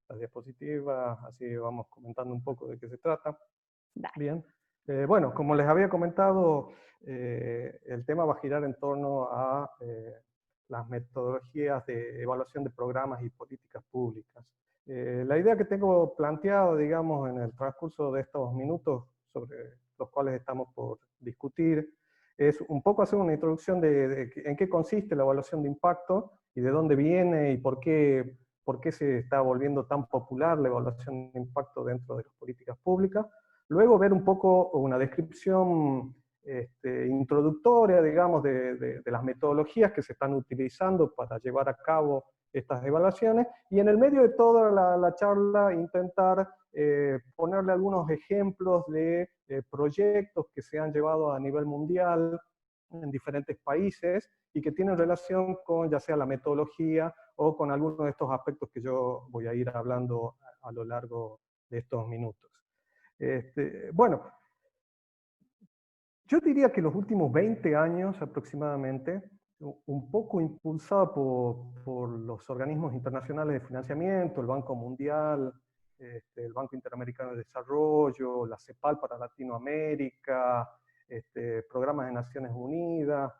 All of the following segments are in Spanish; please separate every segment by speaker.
Speaker 1: las diapositivas, así vamos comentando un poco de qué se trata.
Speaker 2: Dale.
Speaker 1: Bien. Bueno, como les había comentado, el tema va a girar en torno a las metodologías de evaluación de programas y políticas públicas. La idea que tengo planteada, digamos, en el transcurso de estos minutos sobre los cuales estamos por discutir, es un poco hacer una introducción de en qué consiste la evaluación de impacto y de dónde viene y por qué se está volviendo tan popular la evaluación de impacto dentro de las políticas públicas. Luego ver un poco una descripción introductoria, digamos, de las metodologías que se están utilizando para llevar a cabo estas evaluaciones, y en el medio de toda la charla intentar ponerle algunos ejemplos de proyectos que se han llevado a nivel mundial en diferentes países y que tienen relación con ya sea la metodología o con algunos de estos aspectos que yo voy a ir hablando a lo largo de estos minutos. Bueno, yo diría que los últimos 20 años aproximadamente, un poco impulsado por los organismos internacionales de financiamiento, el Banco Mundial, el Banco Interamericano de Desarrollo, la CEPAL para Latinoamérica, programas de Naciones Unidas,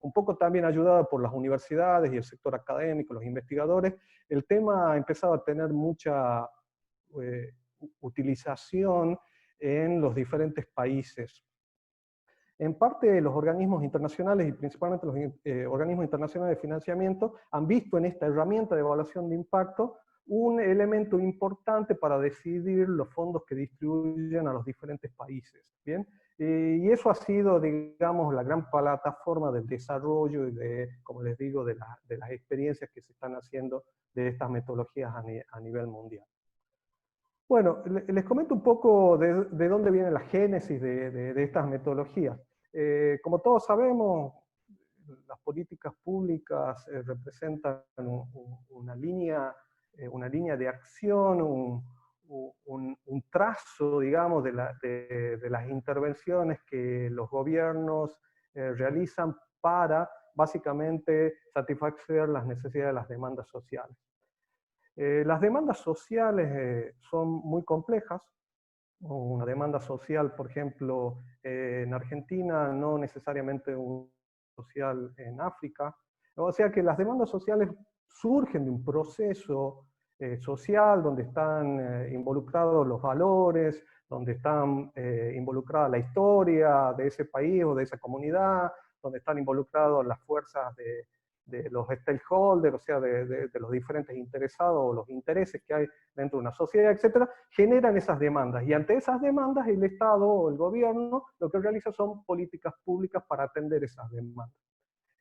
Speaker 1: un poco también ayudada por las universidades y el sector académico, los investigadores, el tema ha empezado a tener mucha utilización en los diferentes países. En parte, los organismos internacionales y principalmente los organismos internacionales de financiamiento han visto en esta herramienta de evaluación de impacto un elemento importante para decidir los fondos que distribuyen a los diferentes países. ¿Bien? Y eso ha sido, digamos, la gran plataforma del desarrollo y de, como les digo, de las experiencias que se están haciendo de estas metodologías a nivel mundial. Bueno, les comento un poco de dónde viene la génesis de estas metodologías. Como todos sabemos, las políticas públicas representan una línea de acción, un trazo, digamos, de las intervenciones que los gobiernos realizan para, básicamente, satisfacer las necesidades de las demandas sociales. Las demandas sociales son muy complejas. Una demanda social, por ejemplo, en Argentina, no necesariamente un social en África. O sea que las demandas sociales surgen de un proceso social donde están involucrados los valores, donde están involucrada la historia de ese país o de esa comunidad, donde están involucrados las fuerzas de los stakeholders, o sea, de los diferentes interesados o los intereses que hay dentro de una sociedad, etcétera, generan esas demandas. Y ante esas demandas, el Estado o el gobierno lo que realiza son políticas públicas para atender esas demandas.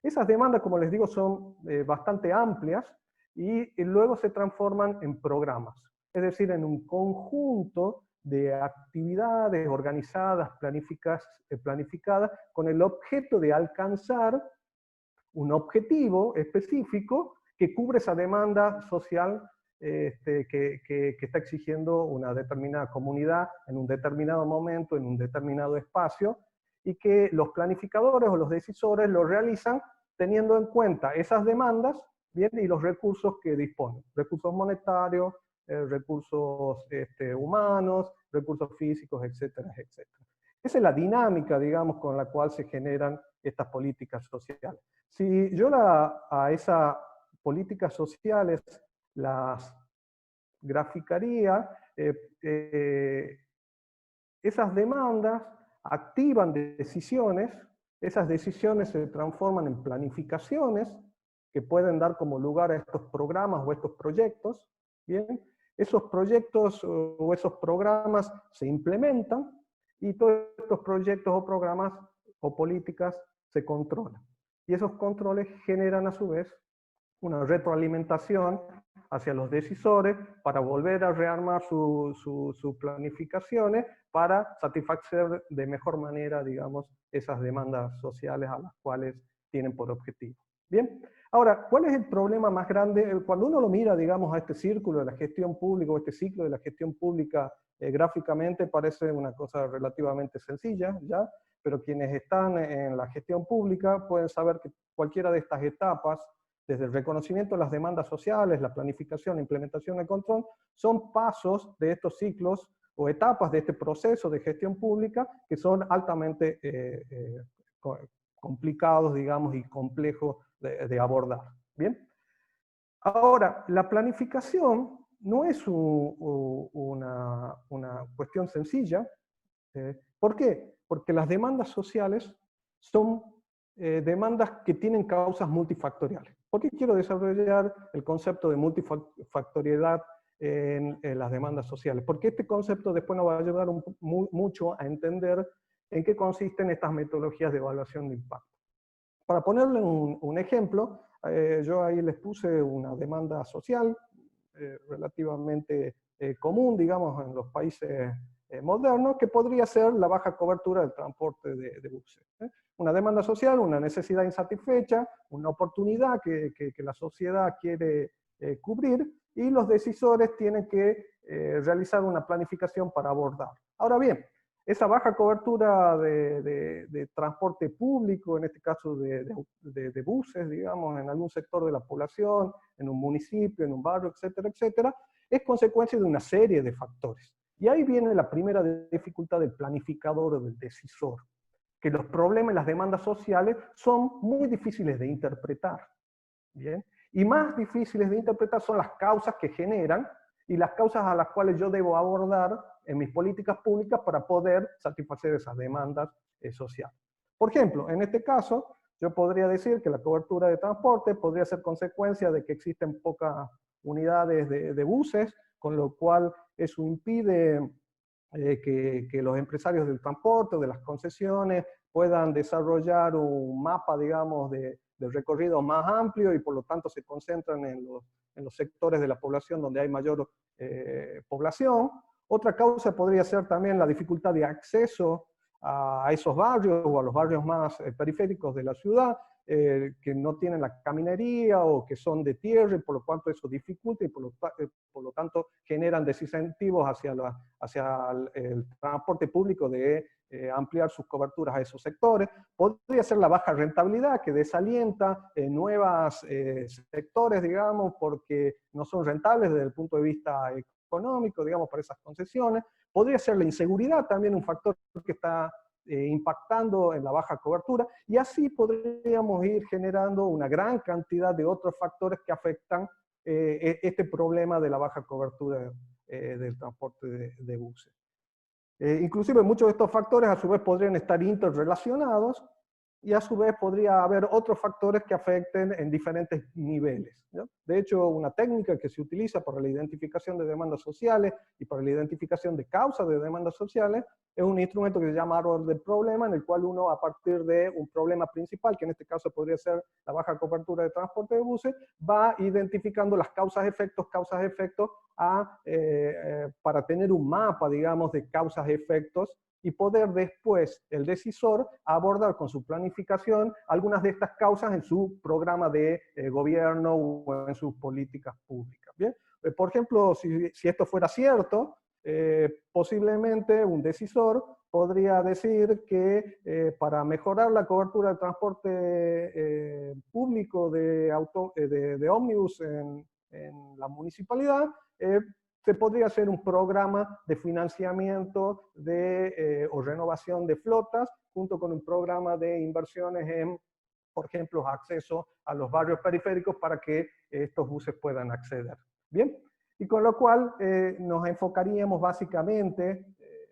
Speaker 1: Esas demandas, como les digo, son bastante amplias y luego se transforman en programas. Es decir, en un conjunto de actividades organizadas, planificadas, con el objeto de alcanzar un objetivo específico que cubre esa demanda social que está exigiendo una determinada comunidad en un determinado momento, en un determinado espacio, y que los planificadores o los decisores lo realizan teniendo en cuenta esas demandas, ¿bien? Y los recursos que disponen, recursos monetarios, recursos humanos, recursos físicos, etcétera, etcétera. Esa es la dinámica, digamos, con la cual se generan estas políticas sociales. Si yo a esas políticas sociales las graficaría, esas demandas activan decisiones, esas decisiones se transforman en planificaciones que pueden dar como lugar a estos programas o estos proyectos, ¿bien? Esos proyectos o esos programas se implementan y todos estos proyectos o programas o políticas se controlan. Y esos controles generan a su vez una retroalimentación hacia los decisores para volver a rearmar sus planificaciones para satisfacer de mejor manera, digamos, esas demandas sociales a las cuales tienen por objetivo. Bien, ahora, ¿cuál es el problema más grande? Cuando uno lo mira, digamos, a este círculo de la gestión pública o este ciclo de la gestión pública gráficamente parece una cosa relativamente sencilla, ¿ya? Pero quienes están en la gestión pública pueden saber que cualquiera de estas etapas desde el reconocimiento de las demandas sociales, la planificación, la implementación, el control, son pasos de estos ciclos o etapas de este proceso de gestión pública que son altamente complicados, digamos, y complejos de abordar. ¿Bien? Ahora, la planificación no es una cuestión sencilla. ¿Por qué? Porque las demandas sociales son demandas que tienen causas multifactoriales. ¿Por qué quiero desarrollar el concepto de multifactoriedad en las demandas sociales? Porque este concepto después nos va a ayudar mucho a entender en qué consisten estas metodologías de evaluación de impacto. Para ponerle un ejemplo, yo ahí les puse una demanda social relativamente común, digamos, en los países modernos, que podría ser la baja cobertura del transporte de buses. Una demanda social, una necesidad insatisfecha, una oportunidad que la sociedad quiere cubrir, y los decisores tienen que realizar una planificación para abordar. Ahora bien, esa baja cobertura de transporte público, en este caso de buses, digamos, en algún sector de la población, en un municipio, en un barrio, etcétera, etcétera, es consecuencia de una serie de factores. Y ahí viene la primera dificultad del planificador o del decisor, que los problemas y las demandas sociales son muy difíciles de interpretar. ¿Bien? Y más difíciles de interpretar son las causas que generan y las causas a las cuales yo debo abordar en mis políticas públicas para poder satisfacer esas demandas sociales. Por ejemplo, en este caso, yo podría decir que la cobertura de transporte podría ser consecuencia de que existen pocas unidades de buses, con lo cual eso impide que los empresarios del transporte o de las concesiones puedan desarrollar un mapa, digamos, de recorrido más amplio y por lo tanto se concentran en los sectores de la población donde hay mayor población. Otra causa podría ser también la dificultad de acceso a esos barrios o a los barrios más periféricos de la ciudad, que no tienen la caminería o que son de tierra, y por lo tanto eso dificulta y por lo tanto generan desincentivos hacia el transporte público de ampliar sus coberturas a esos sectores. Podría ser la baja rentabilidad que desalienta nuevos sectores, digamos, porque no son rentables desde el punto de vista económico, digamos, para esas concesiones. Podría ser la inseguridad también un factor que está impactando en la baja cobertura, y así podríamos ir generando una gran cantidad de otros factores que afectan este problema de la baja cobertura del transporte de buses. Inclusive muchos de estos factores a su vez podrían estar interrelacionados, y a su vez podría haber otros factores que afecten en diferentes niveles, ¿no? De hecho, una técnica que se utiliza para la identificación de demandas sociales y para la identificación de causas de demandas sociales es un instrumento que se llama árbol del problema, en el cual uno, a partir de un problema principal, que en este caso podría ser la baja cobertura de transporte de buses, va identificando las causas-efectos, para tener un mapa, digamos, de causas-efectos, y poder después el decisor abordar con su planificación algunas de estas causas en su programa de gobierno o en sus políticas públicas. ¿Bien? Por ejemplo, si esto fuera cierto, posiblemente un decisor podría decir que para mejorar la cobertura del transporte público de ómnibus en la municipalidad, se podría hacer un programa de financiamiento o renovación de flotas, junto con un programa de inversiones en, por ejemplo, acceso a los barrios periféricos para que estos buses puedan acceder. Bien, y con lo cual nos enfocaríamos básicamente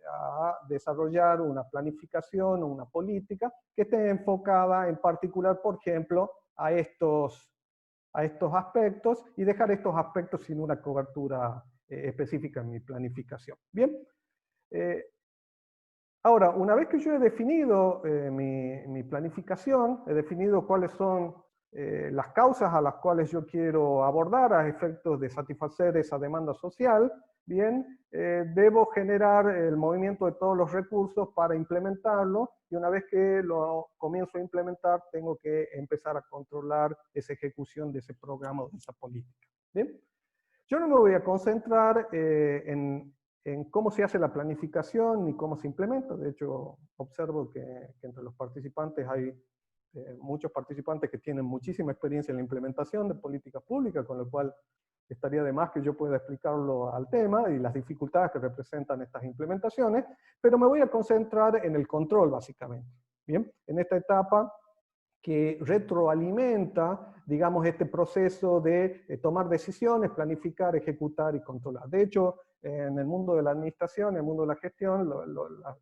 Speaker 1: a desarrollar una planificación o una política que esté enfocada en particular, por ejemplo, a estos aspectos, y dejar estos aspectos sin una cobertura específica en mi planificación. Bien, ahora, una vez que yo he definido mi planificación, he definido cuáles son las causas a las cuales yo quiero abordar a efectos de satisfacer esa demanda social, bien, debo generar el movimiento de todos los recursos para implementarlo, y una vez que lo comienzo a implementar, tengo que empezar a controlar esa ejecución de ese programa o de esa política. Bien, yo no me voy a concentrar en cómo se hace la planificación ni cómo se implementa. De hecho, observo que entre los participantes hay muchos participantes que tienen muchísima experiencia en la implementación de políticas públicas, con lo cual estaría de más que yo pueda explicarlo al tema y las dificultades que representan estas implementaciones, pero me voy a concentrar en el control, básicamente. Bien, en esta etapa que retroalimenta, digamos, este proceso de tomar decisiones, planificar, ejecutar y controlar. De hecho, en el mundo de la administración, en el mundo de la gestión,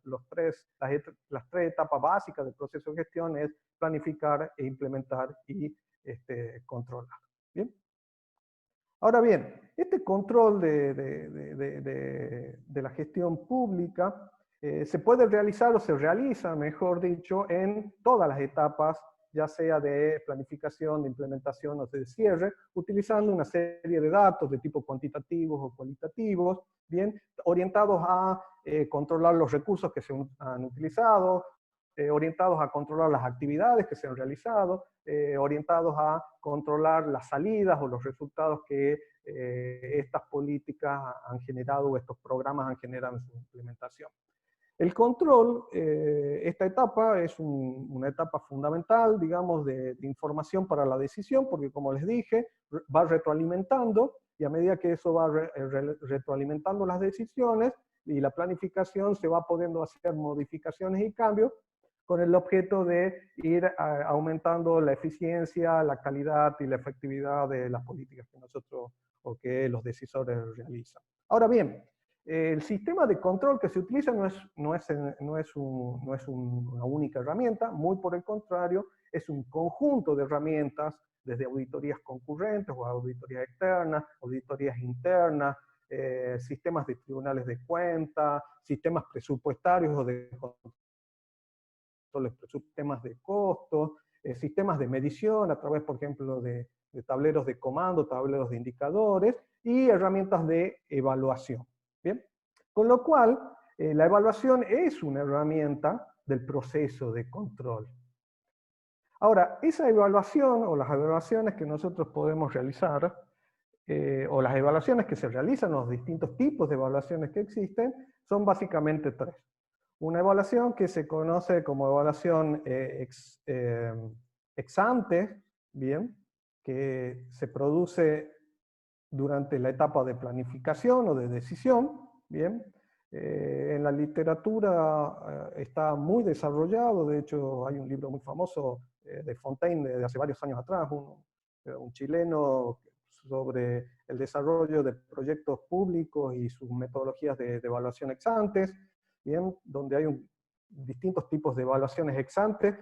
Speaker 1: las tres etapas básicas del proceso de gestión es planificar, e implementar y controlar. ¿Bien? Ahora bien, este control de la gestión pública se puede realizar o se realiza, mejor dicho, en todas las etapas, ya sea de planificación, de implementación o de cierre, utilizando una serie de datos de tipo cuantitativos o cualitativos, bien, orientados a controlar los recursos que se han utilizado, orientados a controlar las actividades que se han realizado, orientados a controlar las salidas o los resultados que estas políticas han generado o estos programas han generado en su implementación. El control, esta etapa es una etapa fundamental, digamos, de información para la decisión, porque como les dije, va retroalimentando, y a medida que eso va retroalimentando las decisiones y la planificación, se va pudiendo hacer modificaciones y cambios con el objeto de ir aumentando la eficiencia, la calidad y la efectividad de las políticas que nosotros o que los decisores realizan. Ahora bien, el sistema de control que se utiliza no es una única herramienta, muy por el contrario, es un conjunto de herramientas, desde auditorías concurrentes o auditorías externas, auditorías internas, sistemas de tribunales de cuentas, sistemas presupuestarios o de sistemas de costos, sistemas de medición a través, por ejemplo, de tableros de comando, tableros de indicadores y herramientas de evaluación. ¿Bien? Con lo cual, la evaluación es una herramienta del proceso de control. Ahora, esa evaluación o las evaluaciones que nosotros podemos realizar, o las evaluaciones que se realizan, los distintos tipos de evaluaciones que existen, son básicamente tres. Una evaluación que se conoce como evaluación ex ante, ¿bien? Que se produce durante la etapa de planificación o de decisión, ¿bien? En la literatura está muy desarrollado, de hecho hay un libro muy famoso de Fontaine de hace varios años atrás, un chileno, sobre el desarrollo de proyectos públicos y sus metodologías de evaluación ex ante, ¿bien? Donde hay distintos tipos de evaluaciones ex ante,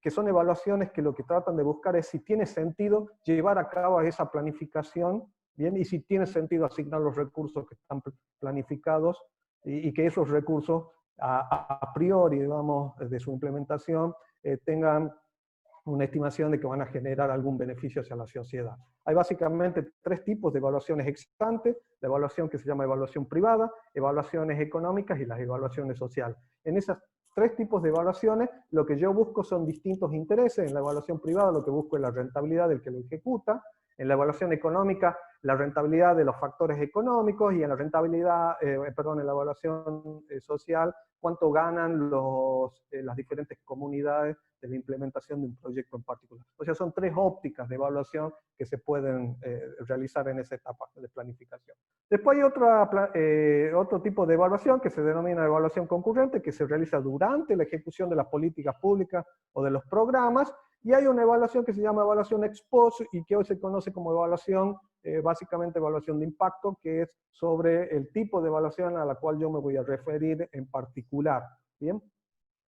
Speaker 1: que son evaluaciones que lo que tratan de buscar es si tiene sentido llevar a cabo esa planificación, ¿bien? Y si tiene sentido asignar los recursos que están planificados y que esos recursos a priori, digamos, de su implementación, tengan una estimación de que van a generar algún beneficio hacia la sociedad. Hay básicamente tres tipos de evaluaciones ex ante: la evaluación que se llama evaluación privada, evaluaciones económicas y las evaluaciones sociales. En esas tres tipos de evaluaciones, lo que yo busco son distintos intereses. En la evaluación privada lo que busco es la rentabilidad del que lo ejecuta. En la evaluación económica, la rentabilidad de los factores económicos, y en la rentabilidad, en la evaluación social, cuánto ganan las diferentes comunidades de la implementación de un proyecto en particular. O sea, son tres ópticas de evaluación que se pueden realizar en esa etapa de planificación. Después hay otro tipo de evaluación que se denomina evaluación concurrente, que se realiza durante la ejecución de las políticas públicas o de los programas, y hay una evaluación que se llama evaluación ex post y que hoy se conoce como evaluación, básicamente evaluación de impacto, que es sobre el tipo de evaluación a la cual yo me voy a referir en particular. ¿Bien?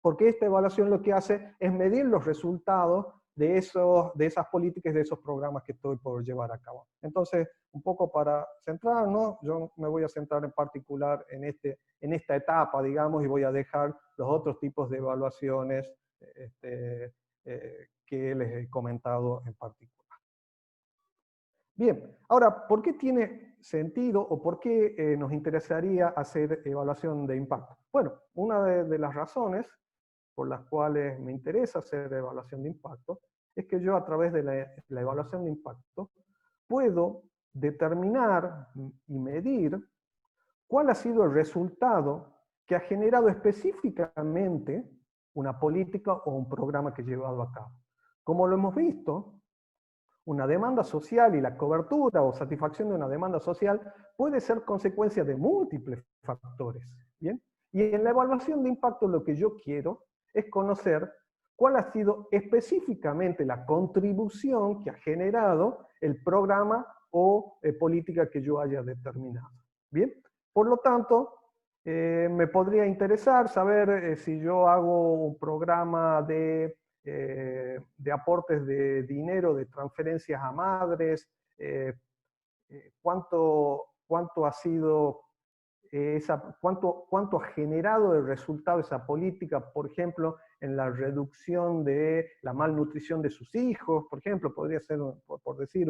Speaker 1: Porque esta evaluación lo que hace es medir los resultados de esas políticas y de esos programas que estoy por llevar a cabo. Entonces, un poco para centrarnos, yo me voy a centrar en particular en esta etapa, digamos, y voy a dejar los otros tipos de evaluaciones que les he comentado en particular. Bien, ahora, ¿por qué tiene sentido o por qué nos interesaría hacer evaluación de impacto? Bueno, una de las razones por las cuales me interesa hacer evaluación de impacto es que yo, a través de la evaluación de impacto, puedo determinar y medir cuál ha sido el resultado que ha generado específicamente una política o un programa que he llevado a cabo. Como lo hemos visto, una demanda social y la cobertura o satisfacción de una demanda social puede ser consecuencia de múltiples factores. ¿Bien? Y en la evaluación de impacto lo que yo quiero es conocer cuál ha sido específicamente la contribución que ha generado el programa o política que yo haya determinado. ¿Bien? Por lo tanto, me podría interesar saber si yo hago un programa de aportes de dinero, de transferencias a madres, cuánto ha sido cuánto ha generado el resultado de esa política, por ejemplo, en la reducción de la malnutrición de sus hijos, por ejemplo, podría ser, por decir,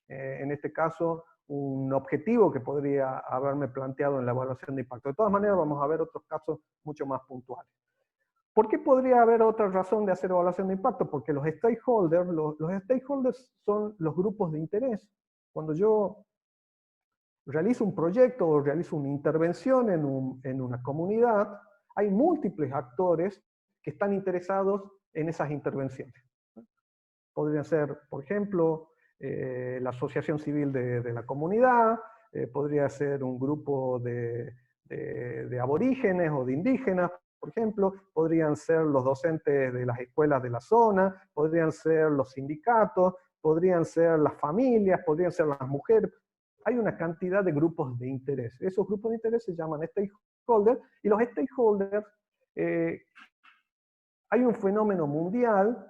Speaker 1: en este caso, un objetivo que podría haberme planteado en la evaluación de impacto. De todas maneras, vamos a ver otros casos mucho más puntuales. ¿Por qué podría haber otra razón de hacer evaluación de impacto? Porque los stakeholders, los stakeholders son los grupos de interés. Cuando yo realizo un proyecto o realizo una intervención en una comunidad, hay múltiples actores que están interesados en esas intervenciones. Podrían ser, por ejemplo, la asociación civil de la comunidad, podría ser un grupo de aborígenes o de indígenas, por ejemplo, podrían ser los docentes de las escuelas de la zona, podrían ser los sindicatos, podrían ser las familias, podrían ser las mujeres. Hay una cantidad de grupos de interés. Esos grupos de interés se llaman stakeholders, y los stakeholders, hay un fenómeno mundial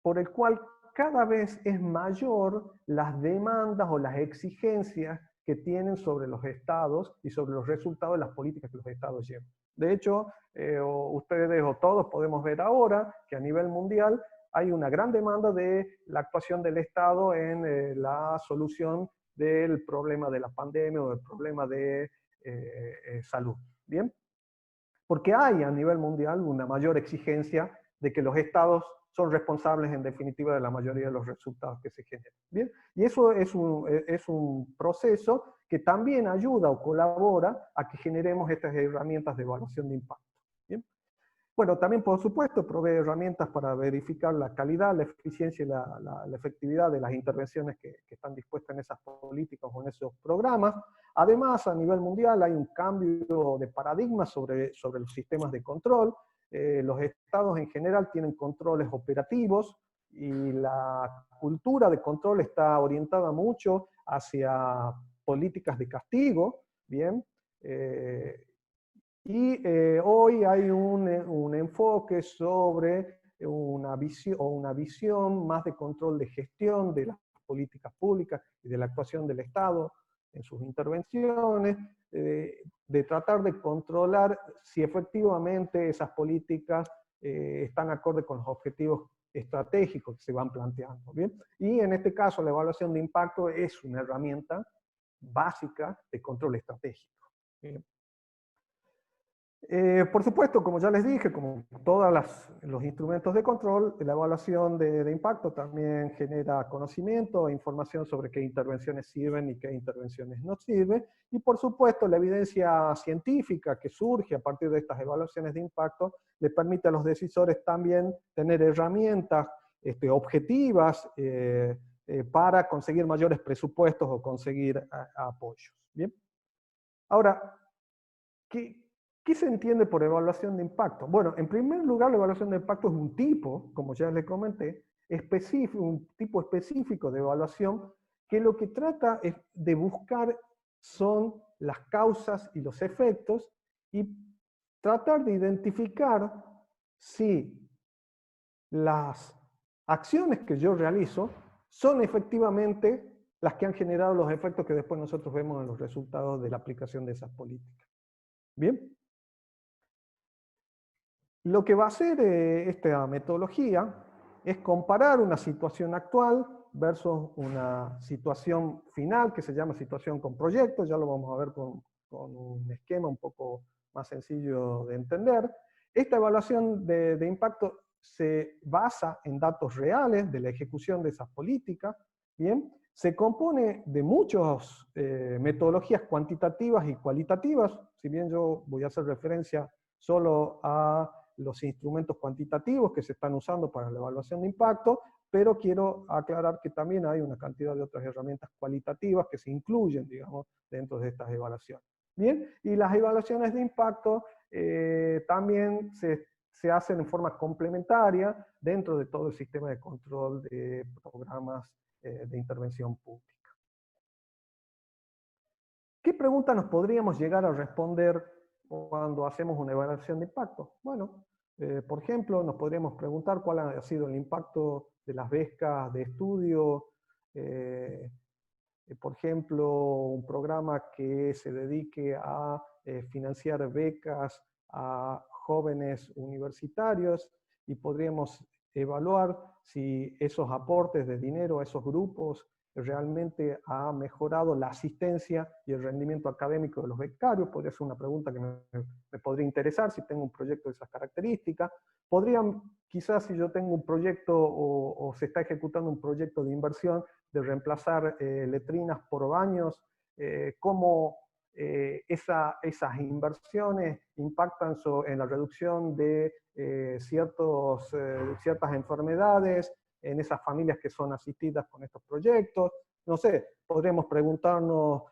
Speaker 1: por el cual cada vez es mayor las demandas o las exigencias que tienen sobre los estados y sobre los resultados de las políticas que los estados llevan. De hecho, ustedes o todos podemos ver ahora que a nivel mundial hay una gran demanda de la actuación del Estado en la solución del problema de la pandemia o del problema de salud. ¿Bien? Porque hay a nivel mundial una mayor exigencia de que los estados son responsables en definitiva de la mayoría de los resultados que se generan. ¿Bien? Y eso es un proceso que también ayuda o colabora a que generemos estas herramientas de evaluación de impacto. ¿Bien? Bueno, también por supuesto provee herramientas para verificar la calidad, la eficiencia y la efectividad de las intervenciones que están dispuestas en esas políticas o en esos programas. Además, a nivel mundial hay un cambio de paradigma sobre los sistemas de control. Los estados en general tienen controles operativos y la cultura de control está orientada mucho hacia políticas de castigo, ¿bien? Hoy hay un enfoque sobre una visión más de control de gestión de las políticas públicas y de la actuación del Estado en sus intervenciones, de tratar de controlar si efectivamente esas políticas están acorde con los objetivos estratégicos que se van planteando. ¿Bien? Y en este caso la evaluación de impacto es una herramienta básica de control estratégico. ¿Bien? Por supuesto, como ya les dije, como todos los instrumentos de control, la evaluación de impacto también genera conocimiento e información sobre qué intervenciones sirven y qué intervenciones no sirven. Y por supuesto, la evidencia científica que surge a partir de estas evaluaciones de impacto le permite a los decisores también tener herramientas objetivas para conseguir mayores presupuestos o conseguir apoyos. ¿Bien? Ahora, ¿qué se entiende por evaluación de impacto? Bueno, en primer lugar, la evaluación de impacto es un tipo, como ya les comenté, un tipo específico de evaluación que lo que trata es de buscar son las causas y los efectos y tratar de identificar si las acciones que yo realizo son efectivamente las que han generado los efectos que después nosotros vemos en los resultados de la aplicación de esas políticas. ¿Bien? Lo que va a hacer esta metodología es comparar una situación actual versus una situación final que se llama situación con proyecto. Ya lo vamos a ver con un esquema un poco más sencillo de entender. Esta evaluación de impacto se basa en datos reales de la ejecución de esas políticas. ¿Bien? Se compone de muchas metodologías cuantitativas y cualitativas. Si bien yo voy a hacer referencia solo a los instrumentos cuantitativos que se están usando para la evaluación de impacto, pero quiero aclarar que también hay una cantidad de otras herramientas cualitativas que se incluyen, digamos, dentro de estas evaluaciones. Bien, y las evaluaciones de impacto también se hacen en forma complementaria dentro de todo el sistema de control de programas de intervención pública. ¿Qué preguntas nos podríamos llegar a responder cuando hacemos una evaluación de impacto? Bueno, por ejemplo, nos podríamos preguntar cuál ha sido el impacto de las becas de estudio, por ejemplo, un programa que se dedique a financiar becas a jóvenes universitarios, y podríamos evaluar si esos aportes de dinero a esos grupos realmente ha mejorado la asistencia y el rendimiento académico de los becarios. Podría ser una pregunta que me podría interesar si tengo un proyecto de esas características. Podrían, quizás si yo tengo un proyecto o se está ejecutando un proyecto de inversión de reemplazar letrinas por baños, cómo esas inversiones impactan en la reducción de ciertas enfermedades en esas familias que son asistidas con estos proyectos. No sé, podríamos preguntarnos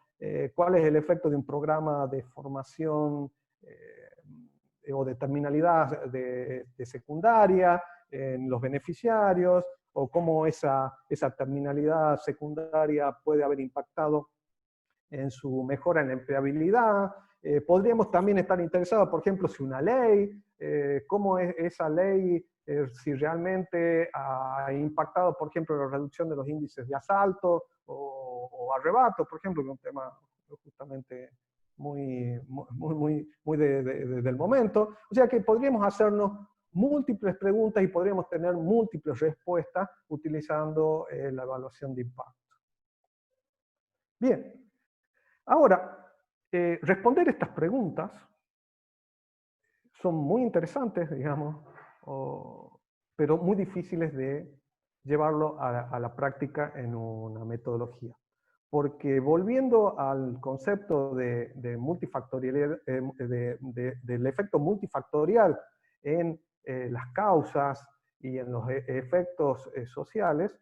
Speaker 1: cuál es el efecto de un programa de formación o de terminalidad de secundaria en los beneficiarios, o cómo esa terminalidad secundaria puede haber impactado en su mejora en la empleabilidad. Podríamos también estar interesados, por ejemplo, si una ley, cómo es esa ley, si realmente ha impactado, por ejemplo, la reducción de los índices de asalto o arrebato, por ejemplo, que es un tema justamente muy del momento. O sea que podríamos hacernos múltiples preguntas y podríamos tener múltiples respuestas utilizando la evaluación de impacto. Bien, ahora, responder estas preguntas son muy interesantes, digamos, pero muy difíciles de llevarlo a la práctica en una metodología. Porque volviendo al concepto de multifactorialidad, del efecto multifactorial en las causas y en los efectos sociales,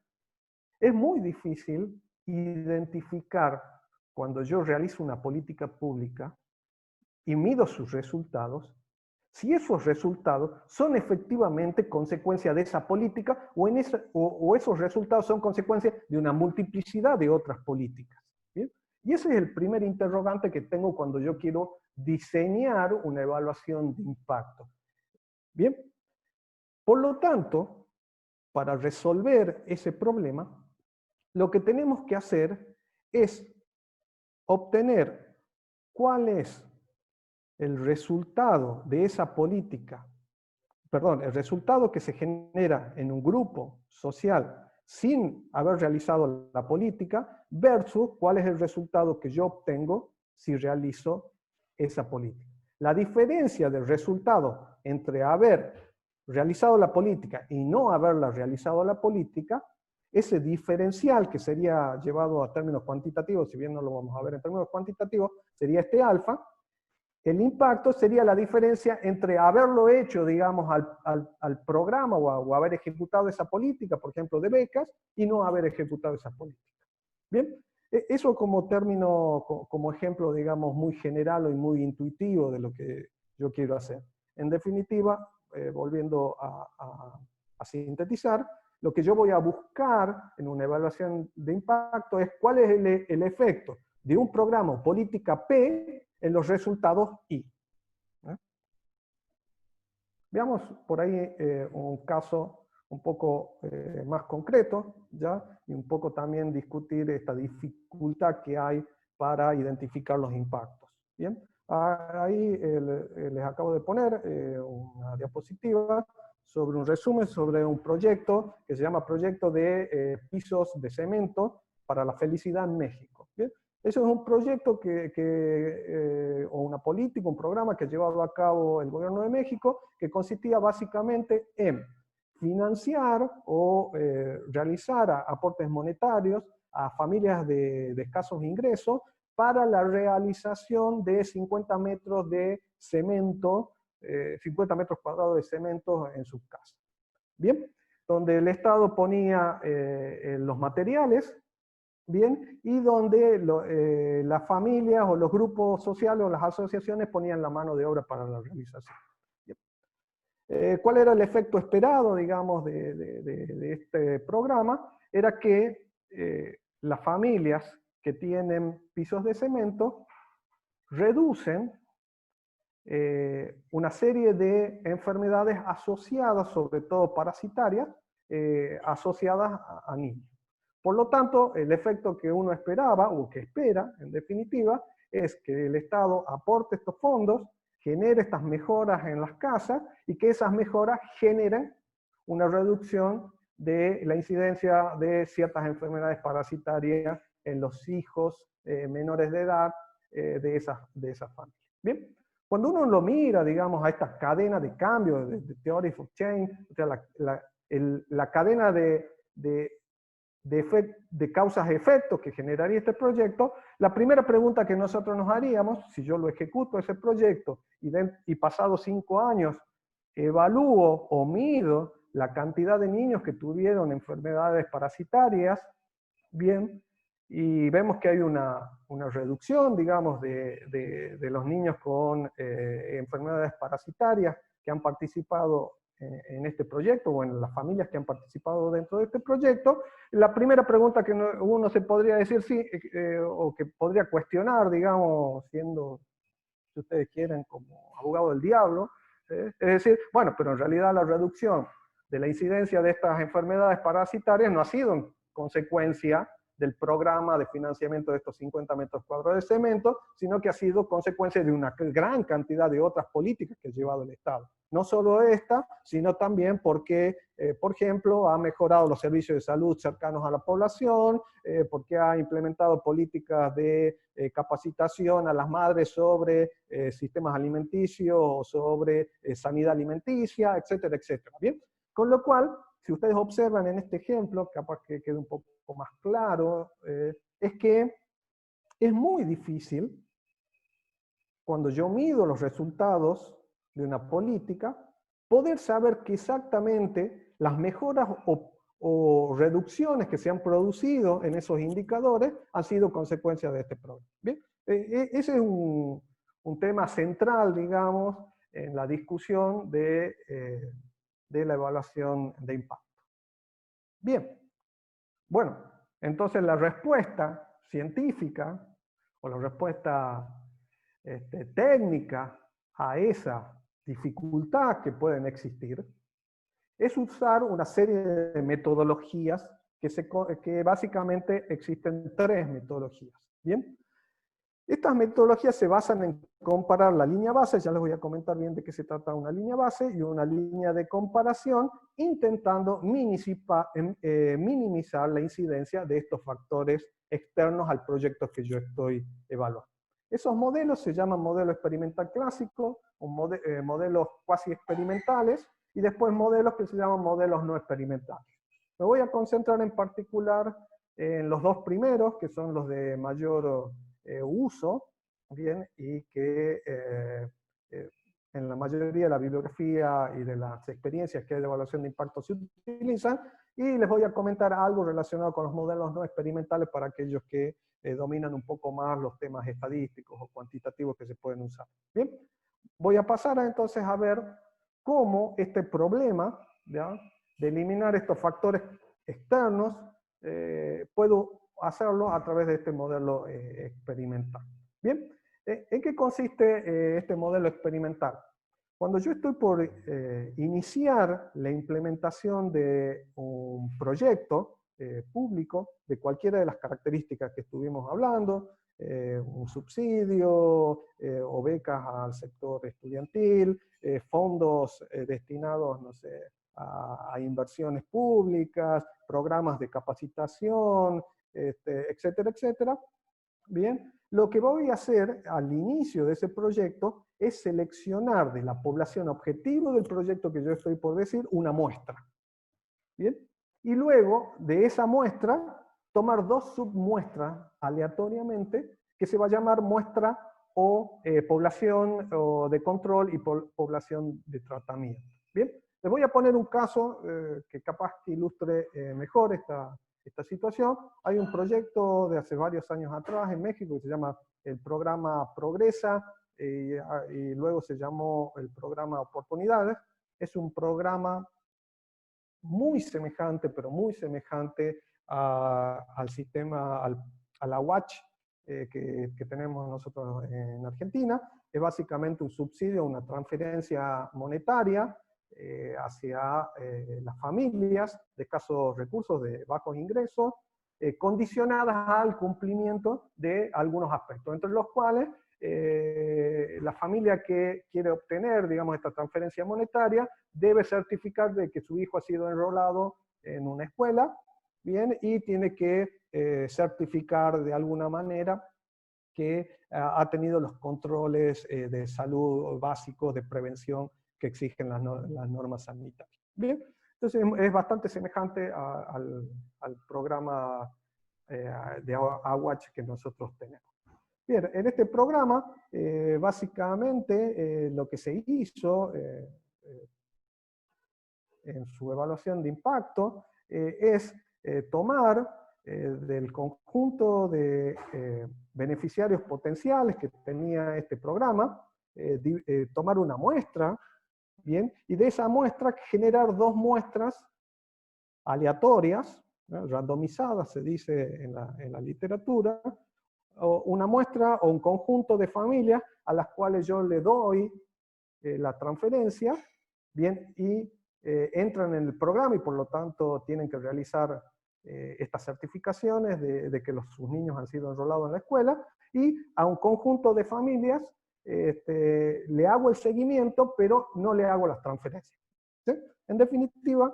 Speaker 1: es muy difícil identificar, cuando yo realizo una política pública y mido sus resultados, si esos resultados son efectivamente consecuencia de esa política o esos resultados son consecuencia de una multiplicidad de otras políticas. ¿Bien? Y ese es el primer interrogante que tengo cuando yo quiero diseñar una evaluación de impacto. Bien, por lo tanto, para resolver ese problema, lo que tenemos que hacer es obtener cuál es el resultado de esa política, perdón, el resultado que se genera en un grupo social sin haber realizado la política, versus cuál es el resultado que yo obtengo si realizo esa política. La diferencia del resultado entre haber realizado la política y no haberla realizado la política, ese diferencial que sería llevado a términos cuantitativos, si bien no lo vamos a ver en términos cuantitativos, sería este alfa. El impacto sería la diferencia entre haberlo hecho, digamos, al programa o haber ejecutado esa política, por ejemplo, de becas, y no haber ejecutado esa política. Bien, eso como término, como ejemplo, digamos, muy general y muy intuitivo de lo que yo quiero hacer. En definitiva, volviendo a sintetizar, lo que yo voy a buscar en una evaluación de impacto es cuál es el efecto de un programa o política P en los resultados I. Veamos por ahí un caso un poco más concreto, ¿ya? Y un poco también discutir esta dificultad que hay para identificar los impactos. ¿Bien? Ahí les acabo de poner una diapositiva sobre un resumen sobre un proyecto que se llama Proyecto de Pisos de Cemento para la Felicidad en México. ¿Bien? Eso es un proyecto o una política, un programa que ha llevado a cabo el gobierno de México, que consistía básicamente en financiar o realizar aportes monetarios a familias de escasos ingresos para la realización de 50 metros de cemento, 50 metros cuadrados de cemento en sus casas. Bien, donde el Estado ponía los materiales, bien, y donde las familias o los grupos sociales o las asociaciones ponían la mano de obra para la realización. ¿Cuál era el efecto esperado, digamos, de este programa? Era que las familias que tienen pisos de cemento reducen una serie de enfermedades asociadas, sobre todo parasitarias, asociadas a niños. Por lo tanto, el efecto que uno esperaba, o que espera, en definitiva, es que el Estado aporte estos fondos, genere estas mejoras en las casas, y que esas mejoras generen una reducción de la incidencia de ciertas enfermedades parasitarias en los hijos menores de edad de esas familias. Bien, cuando uno lo mira, digamos, a esta cadena de cambio de Theory of Change, o sea, la cadena de causas-efectos que generaría este proyecto, la primera pregunta que nosotros nos haríamos, si yo lo ejecuto ese proyecto y pasados 5 años evalúo o mido la cantidad de niños que tuvieron enfermedades parasitarias, bien, y vemos que hay una reducción, digamos, de los niños con enfermedades parasitarias que han participado en este proyecto, o en las familias que han participado dentro de este proyecto, la primera pregunta que uno se podría decir, sí, o que podría cuestionar, digamos, siendo, si ustedes quieren, como abogado del diablo, es decir, bueno, pero en realidad la reducción de la incidencia de estas enfermedades parasitarias no ha sido en consecuencia del programa de financiamiento de estos 50 metros cuadrados de cemento, sino que ha sido consecuencia de una gran cantidad de otras políticas que ha llevado el Estado. No solo esta, sino también porque, por ejemplo, ha mejorado los servicios de salud cercanos a la población, porque ha implementado políticas de capacitación a las madres sobre sistemas alimenticios o sobre sanidad alimenticia, etcétera, etcétera. ¿Bien? Con lo cual, si ustedes observan en este ejemplo, capaz que quede un poco más claro, es que es muy difícil, cuando yo mido los resultados de una política, poder saber que exactamente las mejoras o reducciones que se han producido en esos indicadores han sido consecuencia de este problema. ¿Bien? Ese es un tema central, digamos, en la discusión de la evaluación de impacto. Bien, bueno, entonces la respuesta científica o la respuesta técnica a esa dificultad que pueden existir es usar una serie de metodologías que básicamente existen 3 metodologías. ¿Bien? Estas metodologías se basan en comparar la línea base, ya les voy a comentar bien de qué se trata una línea base, y una línea de comparación, intentando minimizar la incidencia de estos factores externos al proyecto que yo estoy evaluando. Esos modelos se llaman modelo experimental clásico, o modelos cuasi experimentales, y después modelos que se llaman modelos no experimentales. Me voy a concentrar en particular en los 2 primeros, que son los de mayor uso, bien, y que en la mayoría de la bibliografía y de las experiencias que hay de evaluación de impacto se utilizan, y les voy a comentar algo relacionado con los modelos no experimentales para aquellos que dominan un poco más los temas estadísticos o cuantitativos que se pueden usar. Bien, voy a pasar entonces a ver cómo este problema, ¿ya?, de eliminar estos factores externos, puedo hacerlo a través de este modelo experimental. Bien, ¿en qué consiste este modelo experimental? Cuando yo estoy por iniciar la implementación de un proyecto público de cualquiera de las características que estuvimos hablando, un subsidio o becas al sector estudiantil, fondos destinados, no sé, a inversiones públicas, programas de capacitación, etcétera, etcétera. Bien, lo que voy a hacer al inicio de ese proyecto es seleccionar de la población objetivo del proyecto que yo estoy por decir una muestra. Bien, y luego de esa muestra tomar 2 submuestras aleatoriamente que se va a llamar muestra o población o de control y población de tratamiento. Bien, Les voy a poner un caso que capaz que ilustre mejor esta situación. Hay un proyecto de hace varios años atrás en México que se llama el programa Progresa, y luego se llamó el programa Oportunidades. Es un programa muy semejante, pero muy semejante al sistema, a la UACH que tenemos nosotros en Argentina. Es básicamente un subsidio, una transferencia monetaria hacia las familias de escasos recursos, de bajos ingresos, condicionadas al cumplimiento de algunos aspectos, entre los cuales la familia que quiere obtener, digamos, esta transferencia monetaria debe certificar de que su hijo ha sido enrolado en una escuela, bien, y tiene que certificar de alguna manera que ha tenido los controles de salud básicos de prevención que exigen las normas sanitarias. Bien, entonces es bastante semejante al programa de AWACH que nosotros tenemos. Bien, en este programa, básicamente lo que se hizo en su evaluación de impacto es tomar del conjunto de beneficiarios potenciales que tenía este programa, tomar una muestra, ¿bien? Y de esa muestra generar dos muestras aleatorias, ¿no? Randomizadas, se dice en la literatura, o una muestra o un conjunto de familias a las cuales yo le doy la transferencia, bien, y entran en el programa y por lo tanto tienen que realizar estas certificaciones de que sus niños han sido enrolados en la escuela, y a un conjunto de familias le hago el seguimiento, pero no le hago las transferencias. ¿Sí? En definitiva,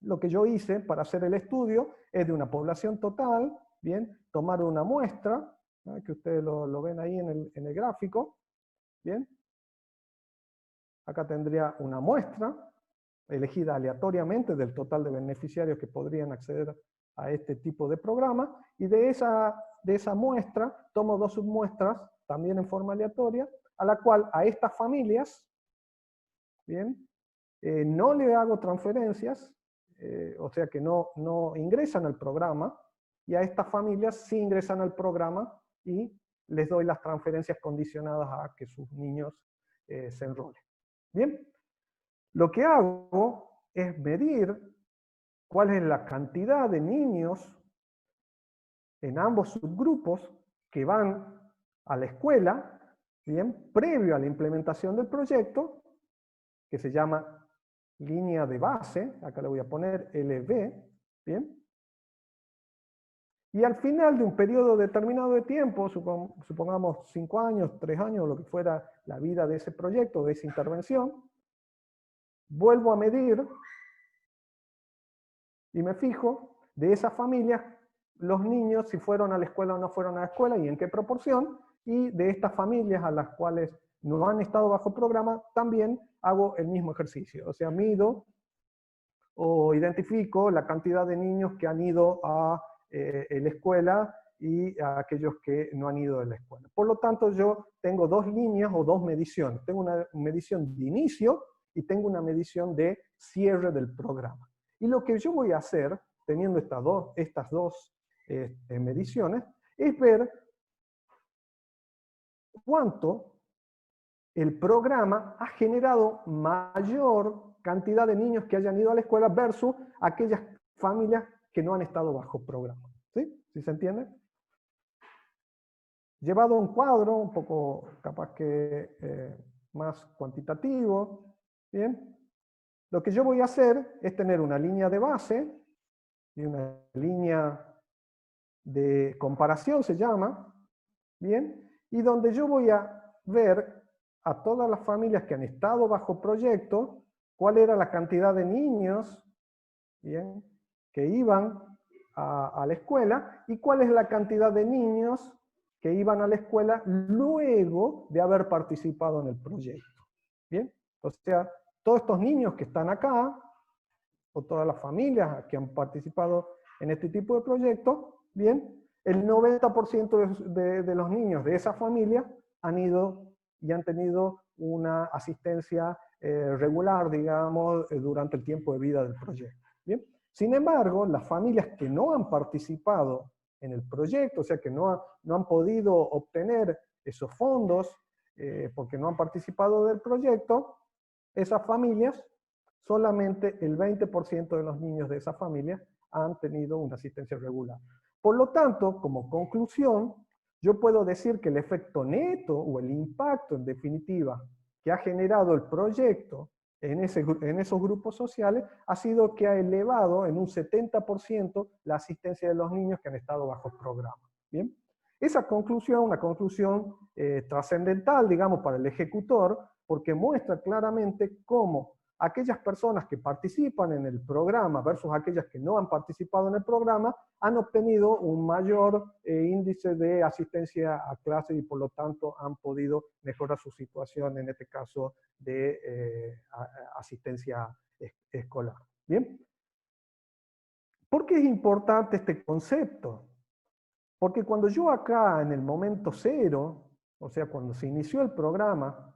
Speaker 1: lo que yo hice para hacer el estudio es de una población total, bien, tomar una muestra, ¿no? Que ustedes lo ven ahí en el gráfico, bien. Acá tendría una muestra elegida aleatoriamente del total de beneficiarios que podrían acceder a este tipo de programa, y de esa muestra tomo dos submuestras, también en forma aleatoria, a la cual a estas familias, bien, no le hago transferencias, o sea que no ingresan al programa, y a estas familias sí ingresan al programa y les doy las transferencias condicionadas a que sus niños se enrolen. Bien, lo que hago es medir cuál es la cantidad de niños en ambos subgrupos que van a la escuela, bien, previo a la implementación del proyecto, que se llama línea de base, acá le voy a poner LB, bien. Y al final de un periodo determinado de tiempo, supongamos 5 años, 3 años, lo que fuera la vida de ese proyecto, de esa intervención, vuelvo a medir y me fijo de esas familias los niños si fueron a la escuela o no fueron a la escuela y en qué proporción, y de estas familias a las cuales no han estado bajo programa también hago el mismo ejercicio, o sea, mido o identifico la cantidad de niños que han ido a la escuela y a aquellos que no han ido a la escuela. Por lo tanto, yo tengo dos líneas o dos mediciones. Tengo una medición de inicio y tengo una medición de cierre del programa. Y lo que yo voy a hacer, teniendo estas dos mediciones, es ver cuánto el programa ha generado mayor cantidad de niños que hayan ido a la escuela versus aquellas familias que no han estado bajo programa. ¿Sí? ¿Sí se entiende? Llevado a un cuadro un poco capaz que más cuantitativo, ¿bien? Lo que yo voy a hacer es tener una línea de base y una línea de comparación, se llama, ¿bien? Y donde yo voy a ver a todas las familias que han estado bajo proyecto, cuál era la cantidad de niños, ¿bien?, que iban a la escuela, y cuál es la cantidad de niños que iban a la escuela luego de haber participado en el proyecto. ¿Bien? O sea, todos estos niños que están acá, o todas las familias que han participado en este tipo de proyectos, ¿bien?, el 90% de los niños de esa familia han ido y han tenido una asistencia regular, digamos, durante el tiempo de vida del proyecto. ¿Bien? Sin embargo, las familias que no han participado en el proyecto, o sea, que no han podido obtener esos fondos porque no han participado del proyecto, esas familias, solamente el 20% de los niños de esas familias han tenido una asistencia regular. Por lo tanto, como conclusión, yo puedo decir que el efecto neto o el impacto, en definitiva, que ha generado el proyecto en esos grupos sociales ha sido que ha elevado en un 70% la asistencia de los niños que han estado bajo el programa. ¿Bien? Esa conclusión, una conclusión trascendental, digamos, para el ejecutor, porque muestra claramente cómo aquellas personas que participan en el programa versus aquellas que no han participado en el programa han obtenido un mayor índice de asistencia a clase y por lo tanto han podido mejorar su situación, en este caso de asistencia escolar. ¿Bien? ¿Por qué es importante este concepto? Porque cuando yo acá en el momento cero, o sea, cuando se inició el programa,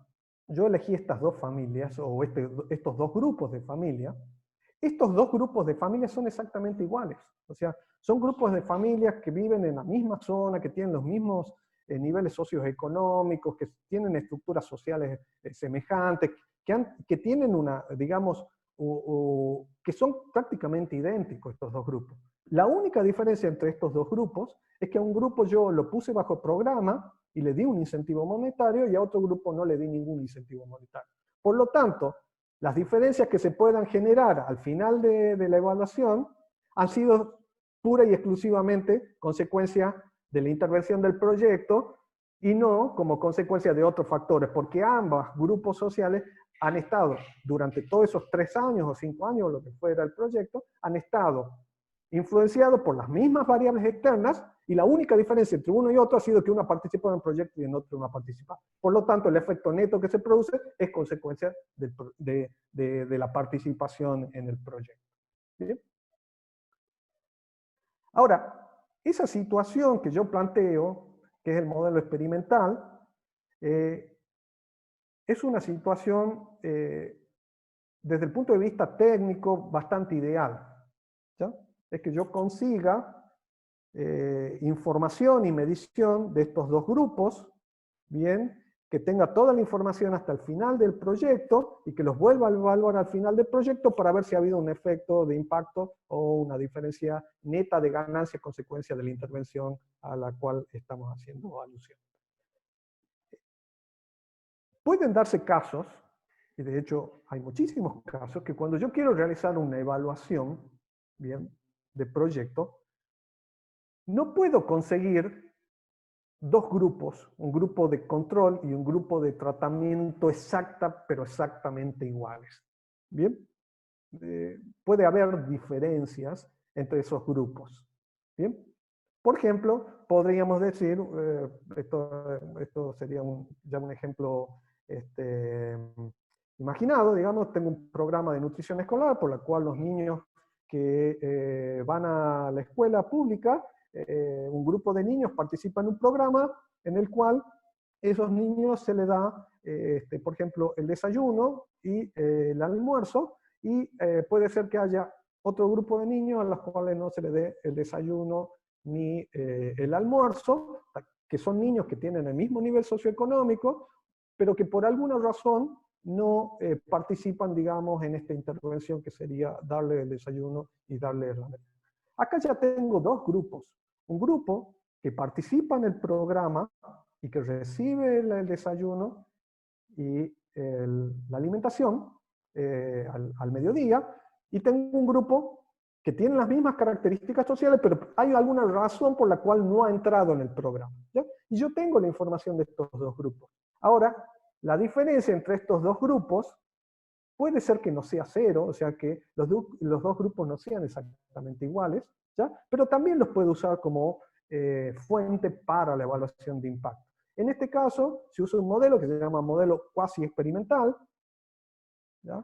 Speaker 1: yo elegí estas dos familias, o estos dos grupos de familia. Estos dos grupos de familias son exactamente iguales. O sea, son grupos de familias que viven en la misma zona, que tienen los mismos niveles socioeconómicos, que tienen estructuras sociales semejantes, que tienen una, digamos, que son prácticamente idénticos estos dos grupos. La única diferencia entre estos dos grupos es que a un grupo yo lo puse bajo programa y le di un incentivo monetario y a otro grupo no le di ningún incentivo monetario. Por lo tanto, las diferencias que se puedan generar al final de la evaluación han sido pura y exclusivamente consecuencia de la intervención del proyecto y no como consecuencia de otros factores, porque ambos grupos sociales han estado durante todos esos 3 años o 5 años, lo que fuera el proyecto, han estado influenciados por las mismas variables externas y la única diferencia entre uno y otro ha sido que uno ha participado en el proyecto y en otro no ha participado. Por lo tanto, el efecto neto que se produce es consecuencia de la participación en el proyecto. ¿Bien? Ahora, esa situación que yo planteo, que es el modelo experimental, es una situación desde el punto de vista técnico bastante ideal. ¿Ya? Es que yo consiga información y medición de estos dos grupos, bien, que tenga toda la información hasta el final del proyecto y que los vuelva a evaluar al final del proyecto para ver si ha habido un efecto de impacto o una diferencia neta de ganancia consecuencia de la intervención a la cual estamos haciendo alusión. Pueden darse casos, y de hecho hay muchísimos casos, que cuando yo quiero realizar una evaluación, bien, de proyecto, no puedo conseguir dos grupos, un grupo de control y un grupo de tratamiento pero exactamente iguales. ¿Bien? Puede haber diferencias entre esos grupos. ¿Bien? Por ejemplo, podríamos decir, esto sería ya un ejemplo imaginado, digamos, tengo un programa de nutrición escolar por el cual los niños que van a la escuela pública, un grupo de niños participa en un programa en el cual esos niños se les da, por ejemplo, el desayuno y el almuerzo, y puede ser que haya otro grupo de niños a los cuales no se les dé el desayuno ni el almuerzo, que son niños que tienen el mismo nivel socioeconómico, pero que por alguna razón no participan, digamos, en esta intervención que sería darle el desayuno y darle la merienda. Acá ya tengo dos grupos. Un grupo que participa en el programa y que recibe el desayuno y la alimentación al mediodía, y tengo un grupo que tiene las mismas características sociales, pero hay alguna razón por la cual no ha entrado en el programa. ¿Ya? Y yo tengo la información de estos dos grupos. Ahora, la diferencia entre estos dos grupos puede ser que no sea cero, o sea que los dos grupos no sean exactamente iguales, ¿ya? Pero también los puedo usar como fuente para la evaluación de impacto. En este caso, se usa un modelo que se llama modelo cuasi experimental, ¿ya?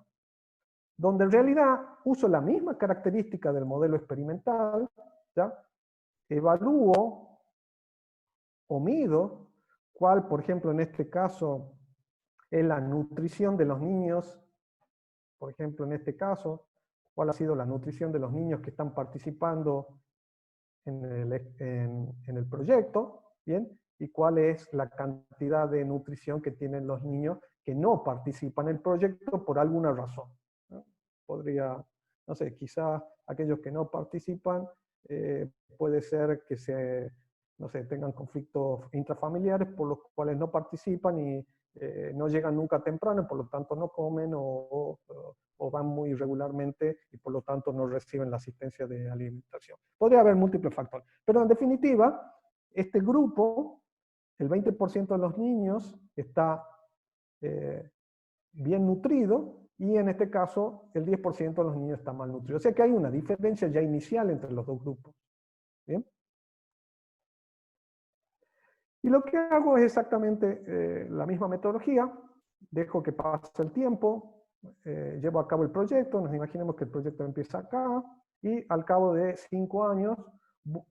Speaker 1: Donde en realidad uso la misma característica del modelo experimental, ¿ya? Evalúo o mido cuál, por ejemplo, en este caso, es la nutrición de los niños por ejemplo, en este caso, cuál ha sido la nutrición de los niños que están participando en el proyecto, ¿bien? Y cuál es la cantidad de nutrición que tienen los niños que no participan en el proyecto por alguna razón, ¿no? Podría, no sé, quizás aquellos que no participan, puede ser que no sé, tengan conflictos intrafamiliares por los cuales no participan y no llegan nunca temprano, por lo tanto no comen o van muy irregularmente y por lo tanto no reciben la asistencia de alimentación. Podría haber múltiples factores, pero en definitiva, este grupo, el 20% de los niños está bien nutrido y en este caso el 10% de los niños está malnutrido. O sea que hay una diferencia ya inicial entre los dos grupos. ¿Bien? Y lo que hago es exactamente la misma metodología, dejo que pase el tiempo, llevo a cabo el proyecto, nos imaginemos que el proyecto empieza acá, y al cabo de 5 años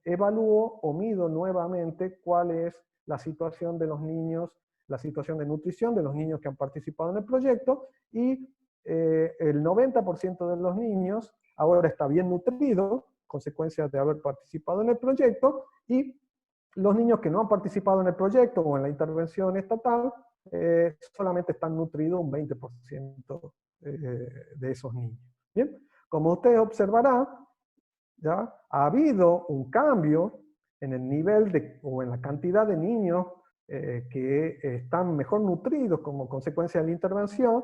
Speaker 1: evalúo o mido nuevamente cuál es la situación de los niños, la situación de nutrición de los niños que han participado en el proyecto, y el 90% de los niños ahora está bien nutrido, consecuencia de haber participado en el proyecto, y los niños que no han participado en el proyecto o en la intervención estatal solamente están nutridos un 20% de esos niños. Bien, como ustedes observarán, ¿ya? Ha habido un cambio en el nivel o en la cantidad de niños que están mejor nutridos como consecuencia de la intervención,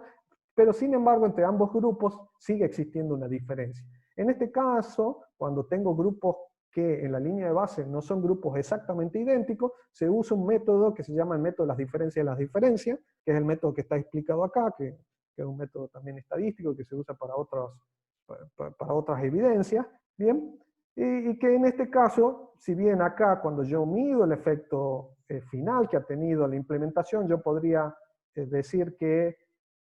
Speaker 1: pero sin embargo entre ambos grupos sigue existiendo una diferencia. En este caso, cuando tengo grupos que en la línea de base no son grupos exactamente idénticos, se usa un método que se llama el método de las diferencias de las diferencias, que es el método que está explicado acá, que es un método también estadístico que se usa para otras evidencias, ¿bien? Y que en este caso, si bien acá cuando yo mido el efecto final que ha tenido la implementación, yo podría decir que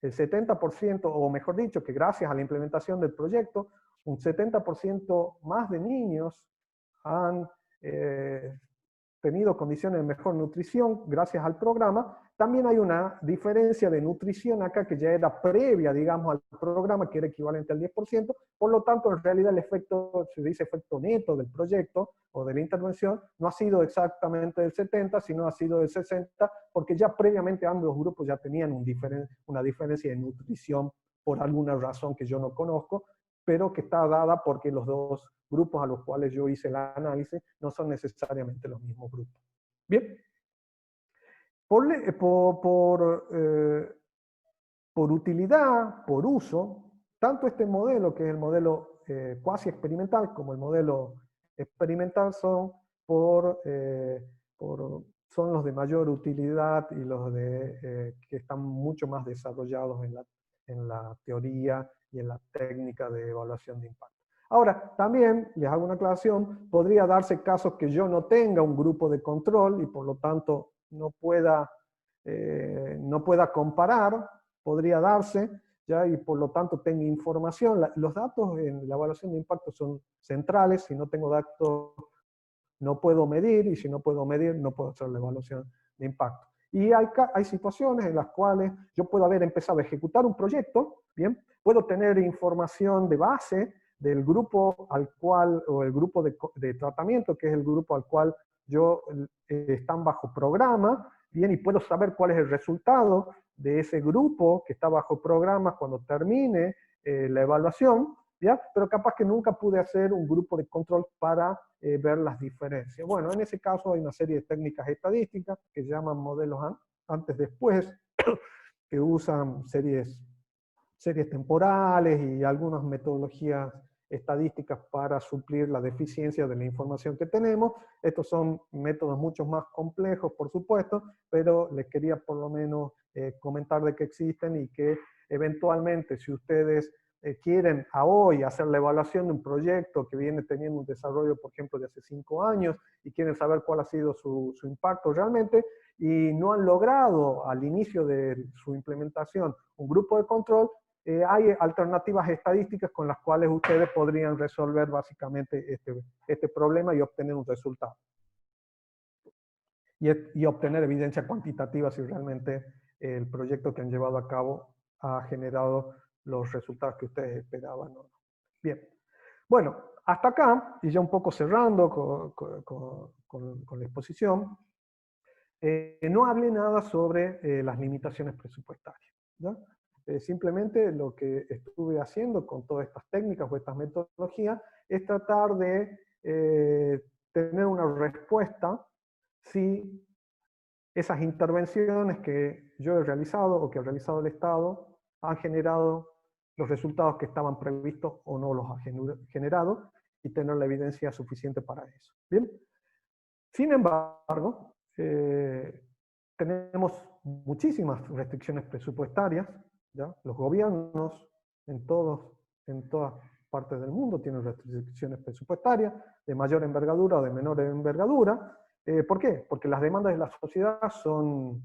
Speaker 1: el 70%, o mejor dicho, que gracias a la implementación del proyecto, un 70% más de niños han tenido condiciones de mejor nutrición gracias al programa. También hay una diferencia de nutrición acá que ya era previa, digamos, al programa, que era equivalente al 10%. Por lo tanto, en realidad el efecto, se dice efecto neto del proyecto o de la intervención, no ha sido exactamente del 70, sino ha sido del 60, porque ya previamente ambos grupos ya tenían una diferencia de nutrición por alguna razón que yo no conozco, pero que está dada porque los dos grupos a los cuales yo hice el análisis no son necesariamente los mismos grupos. Bien, por utilidad, por uso, tanto este modelo, que es el modelo cuasi experimental, como el modelo experimental son son los de mayor utilidad y los que están mucho más desarrollados en la teoría y en la técnica de evaluación de impacto. Ahora, también les hago una aclaración, podría darse casos que yo no tenga un grupo de control y por lo tanto no pueda comparar, podría darse, ¿ya? Y por lo tanto tenga información. Los datos en la evaluación de impacto son centrales, si no tengo datos no puedo medir, y si no puedo medir no puedo hacer la evaluación de impacto. Y hay situaciones en las cuales yo puedo haber empezado a ejecutar un proyecto, ¿bien? Puedo tener información de base del grupo al cual, o el grupo de tratamiento, que es el grupo al cual están bajo programa, ¿bien? Y puedo saber cuál es el resultado de ese grupo que está bajo programa cuando termine la evaluación, ¿ya? Pero capaz que nunca pude hacer un grupo de control para ver las diferencias. Bueno, en ese caso hay una serie de técnicas estadísticas que se llaman modelos antes-después, que usan series temporales y algunas metodologías estadísticas para suplir la deficiencia de la información que tenemos. Estos son métodos mucho más complejos, por supuesto, pero les quería por lo menos comentar de que existen y que eventualmente, si ustedes quieren a hoy hacer la evaluación de un proyecto que viene teniendo un desarrollo, por ejemplo, de hace 5 años, y quieren saber cuál ha sido su impacto realmente, y no han logrado al inicio de su implementación un grupo de control, hay alternativas estadísticas con las cuales ustedes podrían resolver básicamente este problema y obtener un resultado. Y obtener evidencia cuantitativa si realmente el proyecto que han llevado a cabo ha generado los resultados que ustedes esperaban o no. Bien, bueno, hasta acá, y ya un poco cerrando con la exposición, no hablé nada sobre las limitaciones presupuestarias, ¿ya? Simplemente lo que estuve haciendo con todas estas técnicas o estas metodologías es tratar de tener una respuesta si esas intervenciones que yo he realizado o que ha realizado el Estado han generado los resultados que estaban previstos o no los ha generado, y tener la evidencia suficiente para eso. Bien. Sin embargo, tenemos muchísimas restricciones presupuestarias, ¿ya? Los gobiernos en todas partes del mundo tienen restricciones presupuestarias, de mayor envergadura o de menor envergadura. ¿Por qué? Porque las demandas de la sociedad son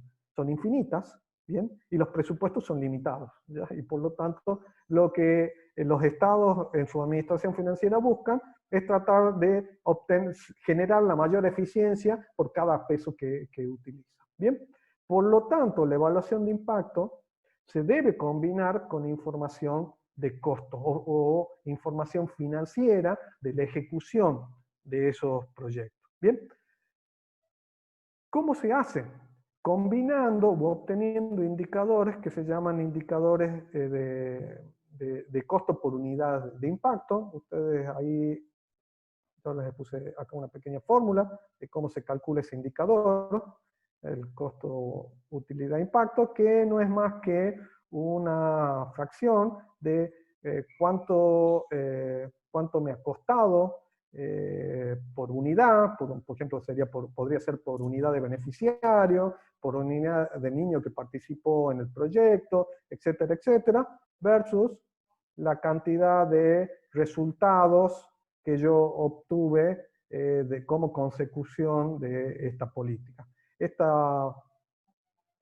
Speaker 1: infinitas, ¿bien? Y los presupuestos son limitados, ¿ya? Y por lo tanto, lo que los estados en su administración financiera buscan es tratar de generar la mayor eficiencia por cada peso que utiliza. ¿Bien? Por lo tanto, la evaluación de impacto se debe combinar con información de costos o información financiera de la ejecución de esos proyectos. ¿Bien? ¿Cómo se hace? Combinando o obteniendo indicadores que se llaman indicadores de costo por unidad de impacto. Ustedes ahí, yo les puse acá una pequeña fórmula de cómo se calcula ese indicador, el costo utilidad impacto, que no es más que una fracción de cuánto me ha costado por unidad, por ejemplo, podría ser por unidad de beneficiario, por unidad de niño que participó en el proyecto, etcétera, etcétera, versus la cantidad de resultados que yo obtuve como consecución de esta política. Esta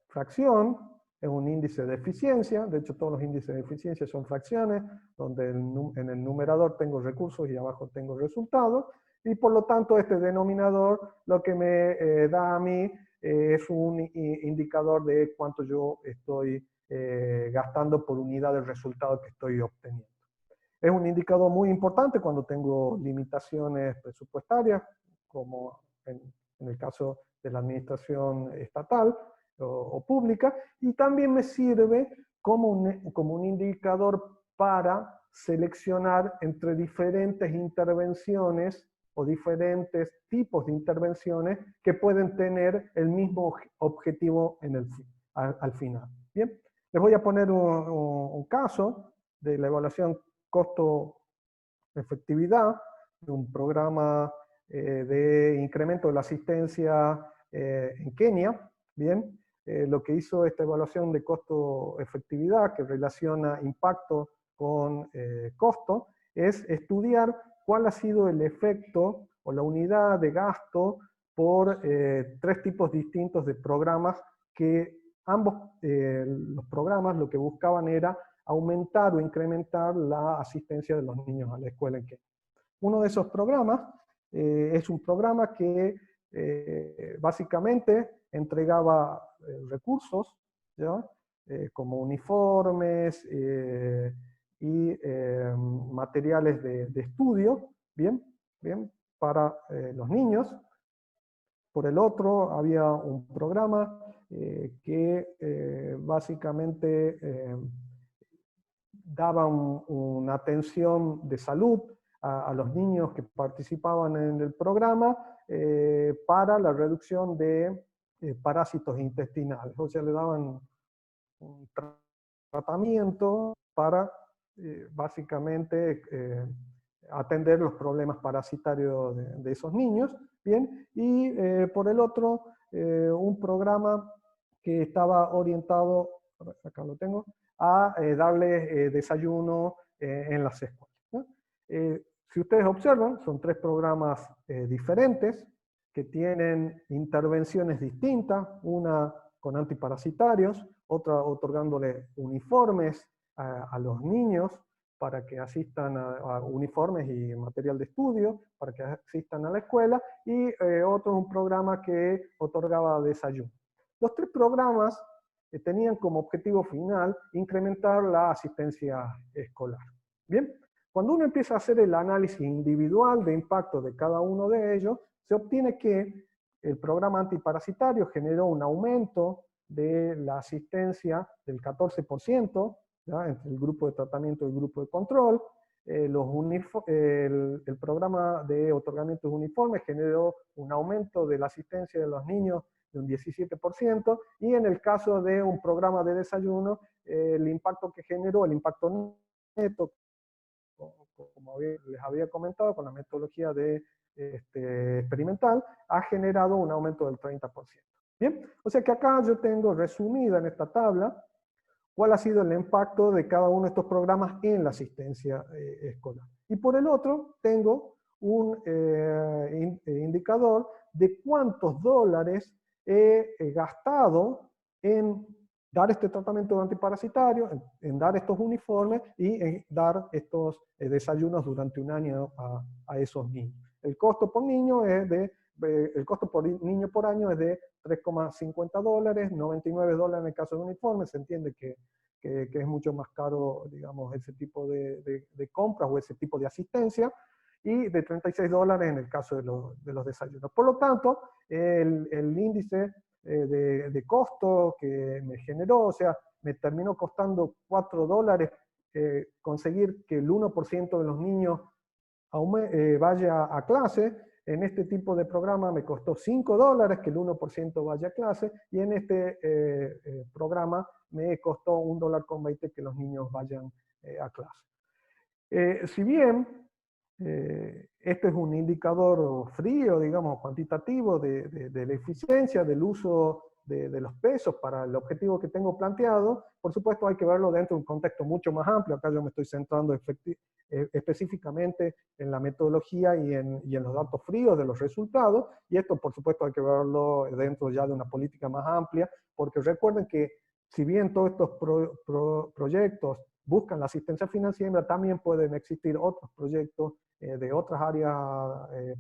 Speaker 1: fracción es un índice de eficiencia, de hecho todos los índices de eficiencia son fracciones, donde en el numerador tengo recursos y abajo tengo resultados, y por lo tanto este denominador lo que me da a mí es un indicador de cuánto yo estoy gastando por unidad del resultado que estoy obteniendo. Es un indicador muy importante cuando tengo limitaciones presupuestarias, como en el caso de la administración estatal o pública, y también me sirve como un indicador para seleccionar entre diferentes intervenciones o diferentes tipos de intervenciones que pueden tener el mismo objetivo al final. Bien, les voy a poner un caso de la evaluación costo-efectividad de un programa de incremento de la asistencia en Kenia. Bien, lo que hizo esta evaluación de costo-efectividad, que relaciona impacto con costo, es estudiar cuál ha sido el efecto o la unidad de gasto por tres tipos distintos de programas, que ambos los programas lo que buscaban era aumentar o incrementar la asistencia de los niños a la escuela en Kenia. Uno de esos programas es un programa que básicamente entregaba recursos, ¿ya? Como uniformes y materiales de estudio, ¿bien? ¿Bien? Para los niños. Por el otro, había un programa que básicamente daban una atención de salud a los niños que participaban en el programa para la reducción de parásitos intestinales. O sea, le daban un tratamiento para básicamente atender los problemas parasitarios de esos niños. Bien, y por el otro, un programa que estaba orientado, acá lo tengo, a darles desayuno en las escuelas, ¿no? Si ustedes observan, son tres programas diferentes que tienen intervenciones distintas, una con antiparasitarios, otra otorgándole uniformes a los niños para que asistan a uniformes y material de estudio, para que asistan a la escuela, y otro un programa que otorgaba desayuno. Los tres programas tenían como objetivo final incrementar la asistencia escolar. Bien, cuando uno empieza a hacer el análisis individual de impacto de cada uno de ellos, se obtiene que el programa antiparasitario generó un aumento de la asistencia del 14%, ¿ya?, entre el grupo de tratamiento y el grupo de control. El programa de otorgamientos uniformes generó un aumento de la asistencia de los niños de un 17%, y en el caso de un programa de desayuno, el impacto que generó, el impacto neto, como les había comentado, con la metodología de, experimental, ha generado un aumento del 30%. Bien, o sea que acá yo tengo resumida en esta tabla cuál ha sido el impacto de cada uno de estos programas en la asistencia escolar. Y por el otro, tengo un indicador de cuántos dólares he gastado en dar este tratamiento antiparasitario, en dar estos uniformes y en dar estos desayunos durante un año a esos niños. El costo por niño es el costo por niño por año es de $3,50, $99 en el caso de uniformes. Se entiende que es mucho más caro, digamos, ese tipo de compras o ese tipo de asistencia, y de $36 en el caso de los desayunos. Por lo tanto, el índice de costo que me generó, o sea, me terminó costando $4 conseguir que el 1% de los niños vaya a clase. En este tipo de programa me costó $5 que el 1% vaya a clase, y en este programa me costó $1,20 que los niños vayan a clase. Si bien este es un indicador frío, digamos, cuantitativo de la eficiencia del uso de los pesos para el objetivo que tengo planteado, por supuesto hay que verlo dentro de un contexto mucho más amplio. Acá yo me estoy centrando específicamente en la metodología y en los datos fríos de los resultados, y esto por supuesto hay que verlo dentro ya de una política más amplia, porque recuerden que si bien todos estos proyectos buscan la asistencia financiera, también pueden existir otros proyectos de otras áreas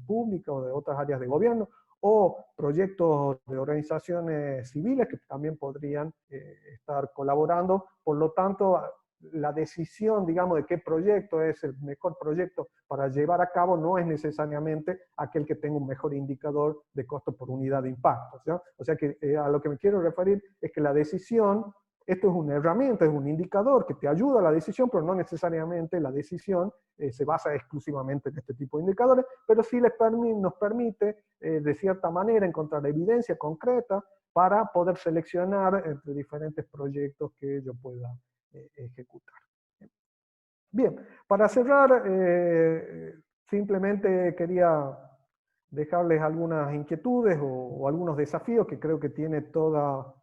Speaker 1: públicas o de otras áreas de gobierno, o proyectos de organizaciones civiles que también podrían estar colaborando. Por lo tanto, la decisión, digamos, de qué proyecto es el mejor proyecto para llevar a cabo no es necesariamente aquel que tenga un mejor indicador de costo por unidad de impacto, ¿sí? O sea que a lo que me quiero referir es que la decisión, esto es una herramienta, es un indicador que te ayuda a la decisión, pero no necesariamente la decisión se basa exclusivamente en este tipo de indicadores, pero sí nos permite de cierta manera encontrar evidencia concreta para poder seleccionar entre diferentes proyectos que yo pueda ejecutar. Bien, para cerrar, simplemente quería dejarles algunas inquietudes o algunos desafíos que creo que tiene toda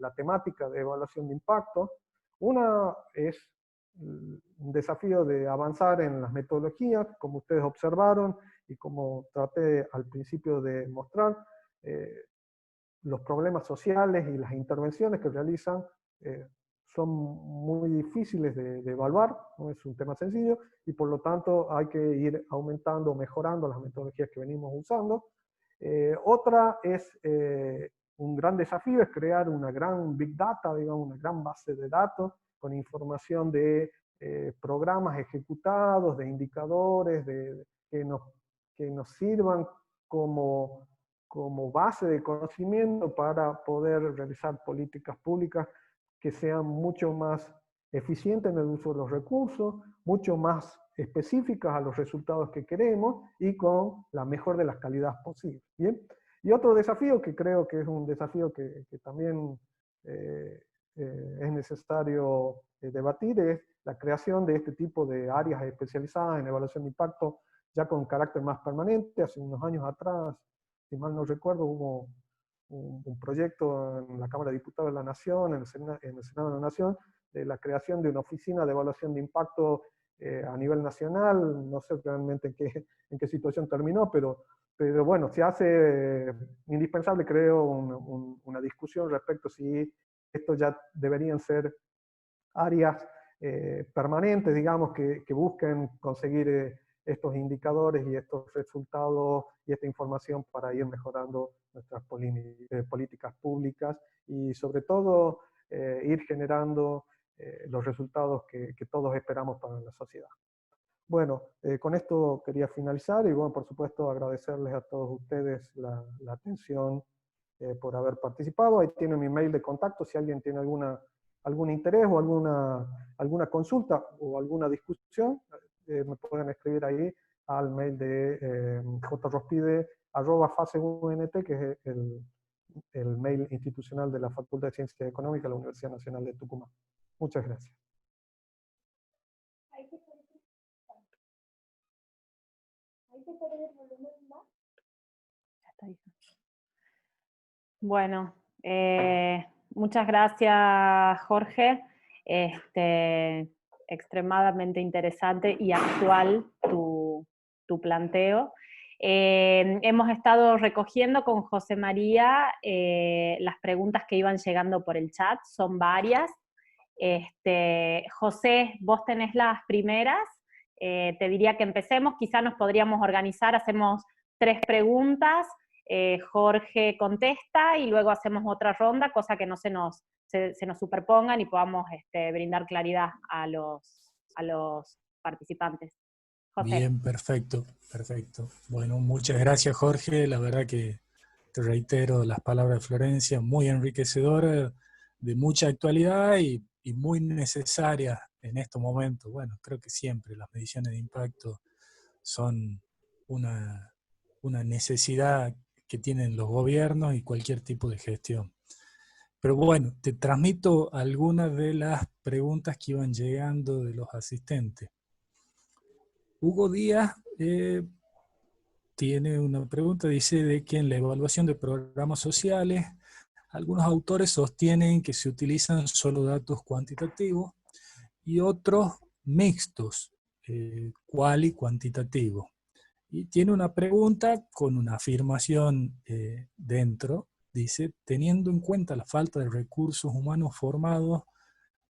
Speaker 1: la temática de evaluación de impacto. Una es un desafío de avanzar en las metodologías, como ustedes observaron y como traté al principio de mostrar. Los problemas sociales y las intervenciones que realizan son muy difíciles de evaluar, no es un tema sencillo, y por lo tanto hay que ir aumentando, mejorando las metodologías que venimos usando. Otra es, un gran desafío es crear una gran Big Data, digamos, una gran base de datos con información de programas ejecutados, de indicadores, que nos sirvan como base de conocimiento para poder realizar políticas públicas que sean mucho más eficientes en el uso de los recursos, mucho más específicas a los resultados que queremos y con la mejor de las calidades posibles. ¿Bien? Y otro desafío que creo que es un desafío que también es necesario debatir es la creación de este tipo de áreas especializadas en evaluación de impacto ya con carácter más permanente. Hace unos años atrás, si mal no recuerdo, hubo un proyecto en la Cámara de Diputados de la Nación, en el Senado de la Nación, de la creación de una oficina de evaluación de impacto a nivel nacional. No sé realmente en qué situación terminó, pero bueno, se hace indispensable, creo, una discusión respecto a si esto ya deberían ser áreas permanentes, digamos, que busquen conseguir estos indicadores y estos resultados y esta información para ir mejorando nuestras políticas públicas, y sobre todo ir generando los resultados que todos esperamos para la sociedad. Bueno, con esto quería finalizar y bueno, por supuesto agradecerles a todos ustedes la atención por haber participado. Ahí tienen mi mail de contacto si alguien tiene algún interés o alguna consulta o alguna discusión, me pueden escribir ahí al mail de jrospide@faseunt, que es el mail institucional de la Facultad de Ciencias Económicas de la Universidad Nacional de Tucumán. Muchas gracias.
Speaker 2: Bueno, muchas gracias, Jorge. Extremadamente interesante y actual tu planteo. Hemos estado recogiendo con José María las preguntas que iban llegando por el chat, son varias. José, vos tenés las primeras, te diría que empecemos, quizá nos podríamos organizar, hacemos 3 preguntas, Jorge contesta y luego hacemos otra ronda, cosa que no se nos superpongan y podamos brindar claridad a los participantes. José.
Speaker 3: Bien, perfecto, perfecto. Bueno, muchas gracias, Jorge. La verdad que te reitero las palabras de Florencia, muy enriquecedora, de mucha actualidad y muy necesaria en estos momentos. Bueno, creo que siempre las mediciones de impacto son una necesidad que tienen los gobiernos y cualquier tipo de gestión. Pero bueno, te transmito algunas de las preguntas que iban llegando de los asistentes. Hugo Díaz tiene una pregunta, dice de que en la evaluación de programas sociales, algunos autores sostienen que se utilizan solo datos cuantitativos y otros mixtos, cual y cuantitativo. Y tiene una pregunta con una afirmación dentro, dice, teniendo en cuenta la falta de recursos humanos formados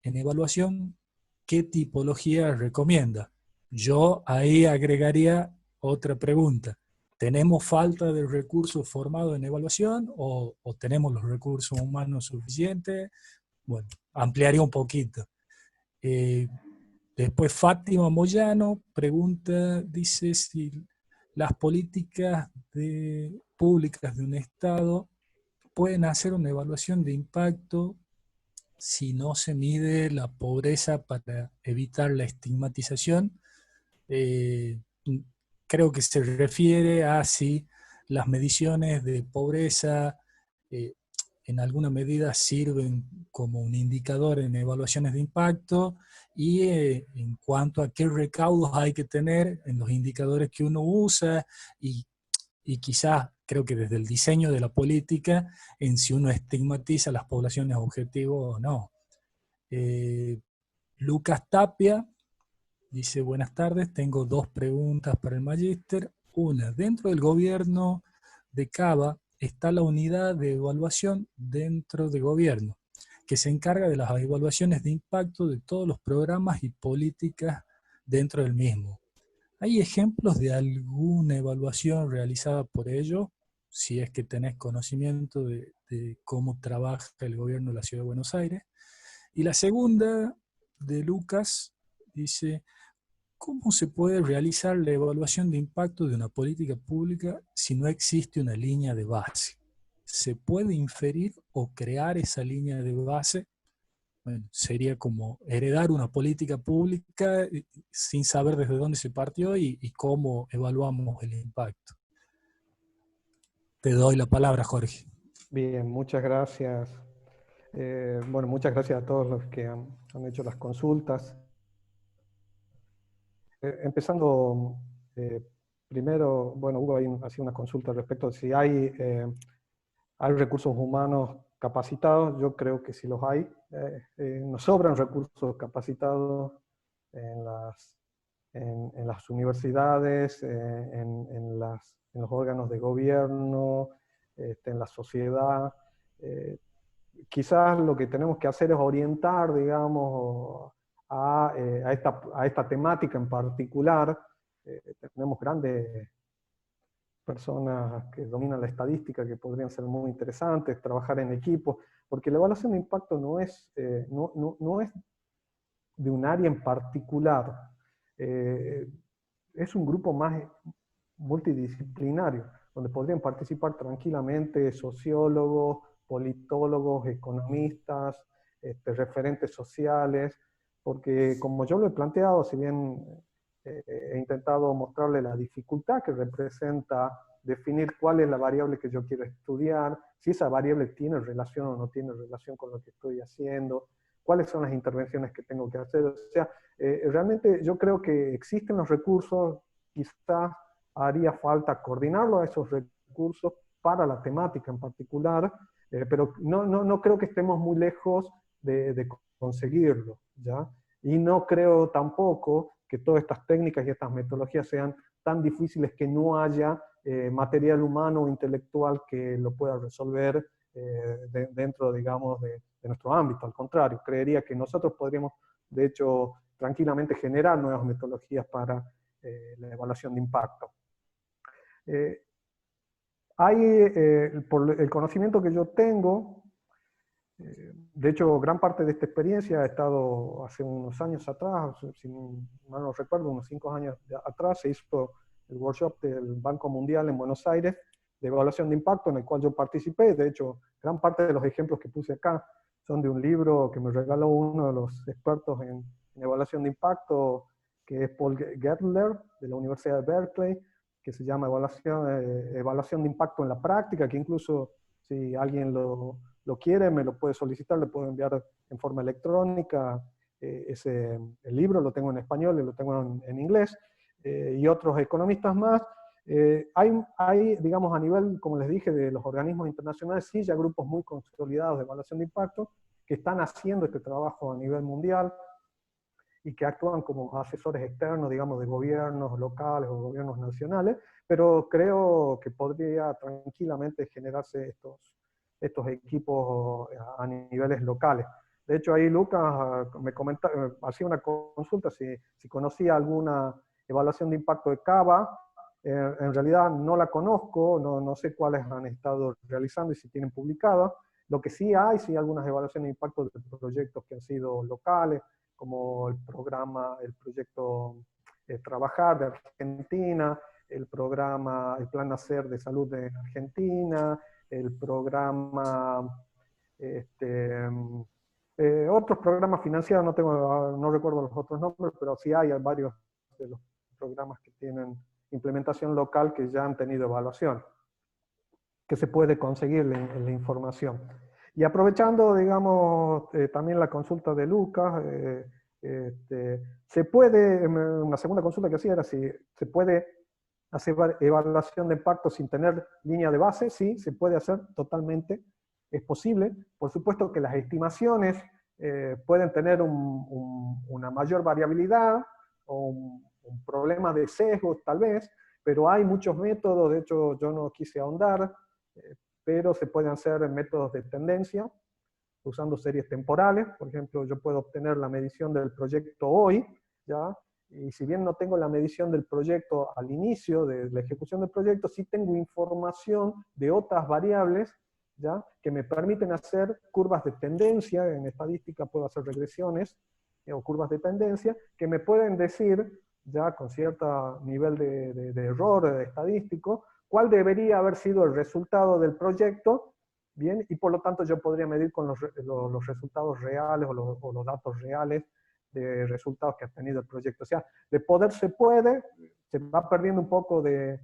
Speaker 3: en evaluación, ¿qué tipología recomienda? Yo ahí agregaría otra pregunta. ¿Tenemos falta de recursos formados en evaluación o tenemos los recursos humanos suficientes? Bueno, ampliaría un poquito. Después Fátima Moyano pregunta, dice si las políticas públicas de un Estado pueden hacer una evaluación de impacto si no se mide la pobreza para evitar la estigmatización. Creo que se refiere a si las mediciones de pobreza en alguna medida sirven como un indicador en evaluaciones de impacto y en cuanto a qué recaudos hay que tener en los indicadores que uno usa y quizás creo que desde el diseño de la política en si uno estigmatiza a las poblaciones objetivos o no. Lucas Tapia dice, buenas tardes, tengo 2 preguntas para el magíster. Una, dentro del gobierno de Cava está la unidad de evaluación dentro de gobierno, que se encarga de las evaluaciones de impacto de todos los programas y políticas dentro del mismo. ¿Hay ejemplos de alguna evaluación realizada por ello? Si es que tenés conocimiento de cómo trabaja el gobierno de la Ciudad de Buenos Aires. Y la segunda, de Lucas, dice, ¿cómo se puede realizar la evaluación de impacto de una política pública si no existe una línea de base? ¿Se puede inferir o crear esa línea de base? Bueno, sería como heredar una política pública sin saber desde dónde se partió y cómo evaluamos el impacto. Te doy la palabra, Jorge.
Speaker 1: Bien, muchas gracias. Bueno, muchas gracias a todos los que han hecho las consultas. Empezando primero, bueno, Hugo hacía una consulta respecto a si hay recursos humanos capacitados. Yo creo que sí los hay. Nos sobran recursos capacitados en las universidades, en los órganos de gobierno, en la sociedad. Quizás lo que tenemos que hacer es orientar, digamos, a esta temática en particular. Tenemos personas que dominan la estadística que podrían ser muy interesantes, trabajar en equipo, porque la evaluación de impacto no es de un área en particular, es un grupo más multidisciplinario, donde podrían participar tranquilamente sociólogos, politólogos, economistas, referentes sociales, porque como yo lo he planteado, si bien he intentado mostrarle la dificultad que representa definir cuál es la variable que yo quiero estudiar, si esa variable tiene relación o no tiene relación con lo que estoy haciendo, cuáles son las intervenciones que tengo que hacer. O sea, realmente yo creo que existen los recursos, quizás haría falta coordinarlo a esos recursos para la temática en particular, pero no creo que estemos muy lejos de conseguirlo, ¿ya? Y no creo tampoco que todas estas técnicas y estas metodologías sean tan difíciles que no haya material humano o intelectual que lo pueda resolver dentro, digamos, de nuestro ámbito. Al contrario, creería que nosotros podríamos, de hecho, tranquilamente generar nuevas metodologías para la evaluación de impacto. Por el conocimiento que yo tengo, de hecho, gran parte de esta experiencia ha estado hace unos años atrás, si mal no recuerdo, unos 5 años atrás, se hizo el workshop del Banco Mundial en Buenos Aires de evaluación de impacto, en el cual yo participé. De hecho, gran parte de los ejemplos que puse acá son de un libro que me regaló uno de los expertos en evaluación de impacto, que es Paul Gettler, de la Universidad de Berkeley, que se llama Evaluación de Impacto en la Práctica, que incluso si alguien lo quiere, me lo puede solicitar, le puedo enviar en forma electrónica el libro, lo tengo en español y lo tengo en inglés, y otros economistas más. Hay, digamos, a nivel, como les dije, de los organismos internacionales, sí, ya grupos muy consolidados de evaluación de impacto que están haciendo este trabajo a nivel mundial y que actúan como asesores externos, digamos, de gobiernos locales o gobiernos nacionales, pero creo que podría tranquilamente generarse estos equipos a niveles locales. De hecho, ahí Lucas me hacía una consulta si conocía alguna evaluación de impacto de Cava. En realidad no la conozco, no sé cuáles han estado realizando y si tienen publicadas. Lo que sí hay algunas evaluaciones de impacto de proyectos que han sido locales, como el proyecto Trabajar de Argentina, el Plan Nacer de Salud de Argentina, el programa, otros programas financiados, no recuerdo los otros nombres, pero sí hay varios de los programas que tienen implementación local que ya han tenido evaluación, que se puede conseguir en la información. Y aprovechando, digamos, también la consulta de Lucas, se puede, una segunda consulta que hacía era si se puede hacer evaluación de impacto sin tener línea de base. Sí, se puede hacer totalmente, es posible. Por supuesto que las estimaciones pueden tener una mayor variabilidad o un problema de sesgo tal vez, pero hay muchos métodos. De hecho yo no quise ahondar, pero se pueden hacer métodos de tendencia, usando series temporales. Por ejemplo, yo puedo obtener la medición del proyecto hoy, ¿ya? Y si bien no tengo la medición del proyecto al inicio de la ejecución del proyecto, sí tengo información de otras variables, ¿ya? Que me permiten hacer curvas de tendencia. En estadística puedo hacer regresiones o curvas de tendencia, que me pueden decir, ya con cierto nivel de error estadístico, cuál debería haber sido el resultado del proyecto, bien, y por lo tanto yo podría medir con los resultados reales o los datos reales de resultados que ha tenido el proyecto. O sea, de poder se puede, se va perdiendo un poco de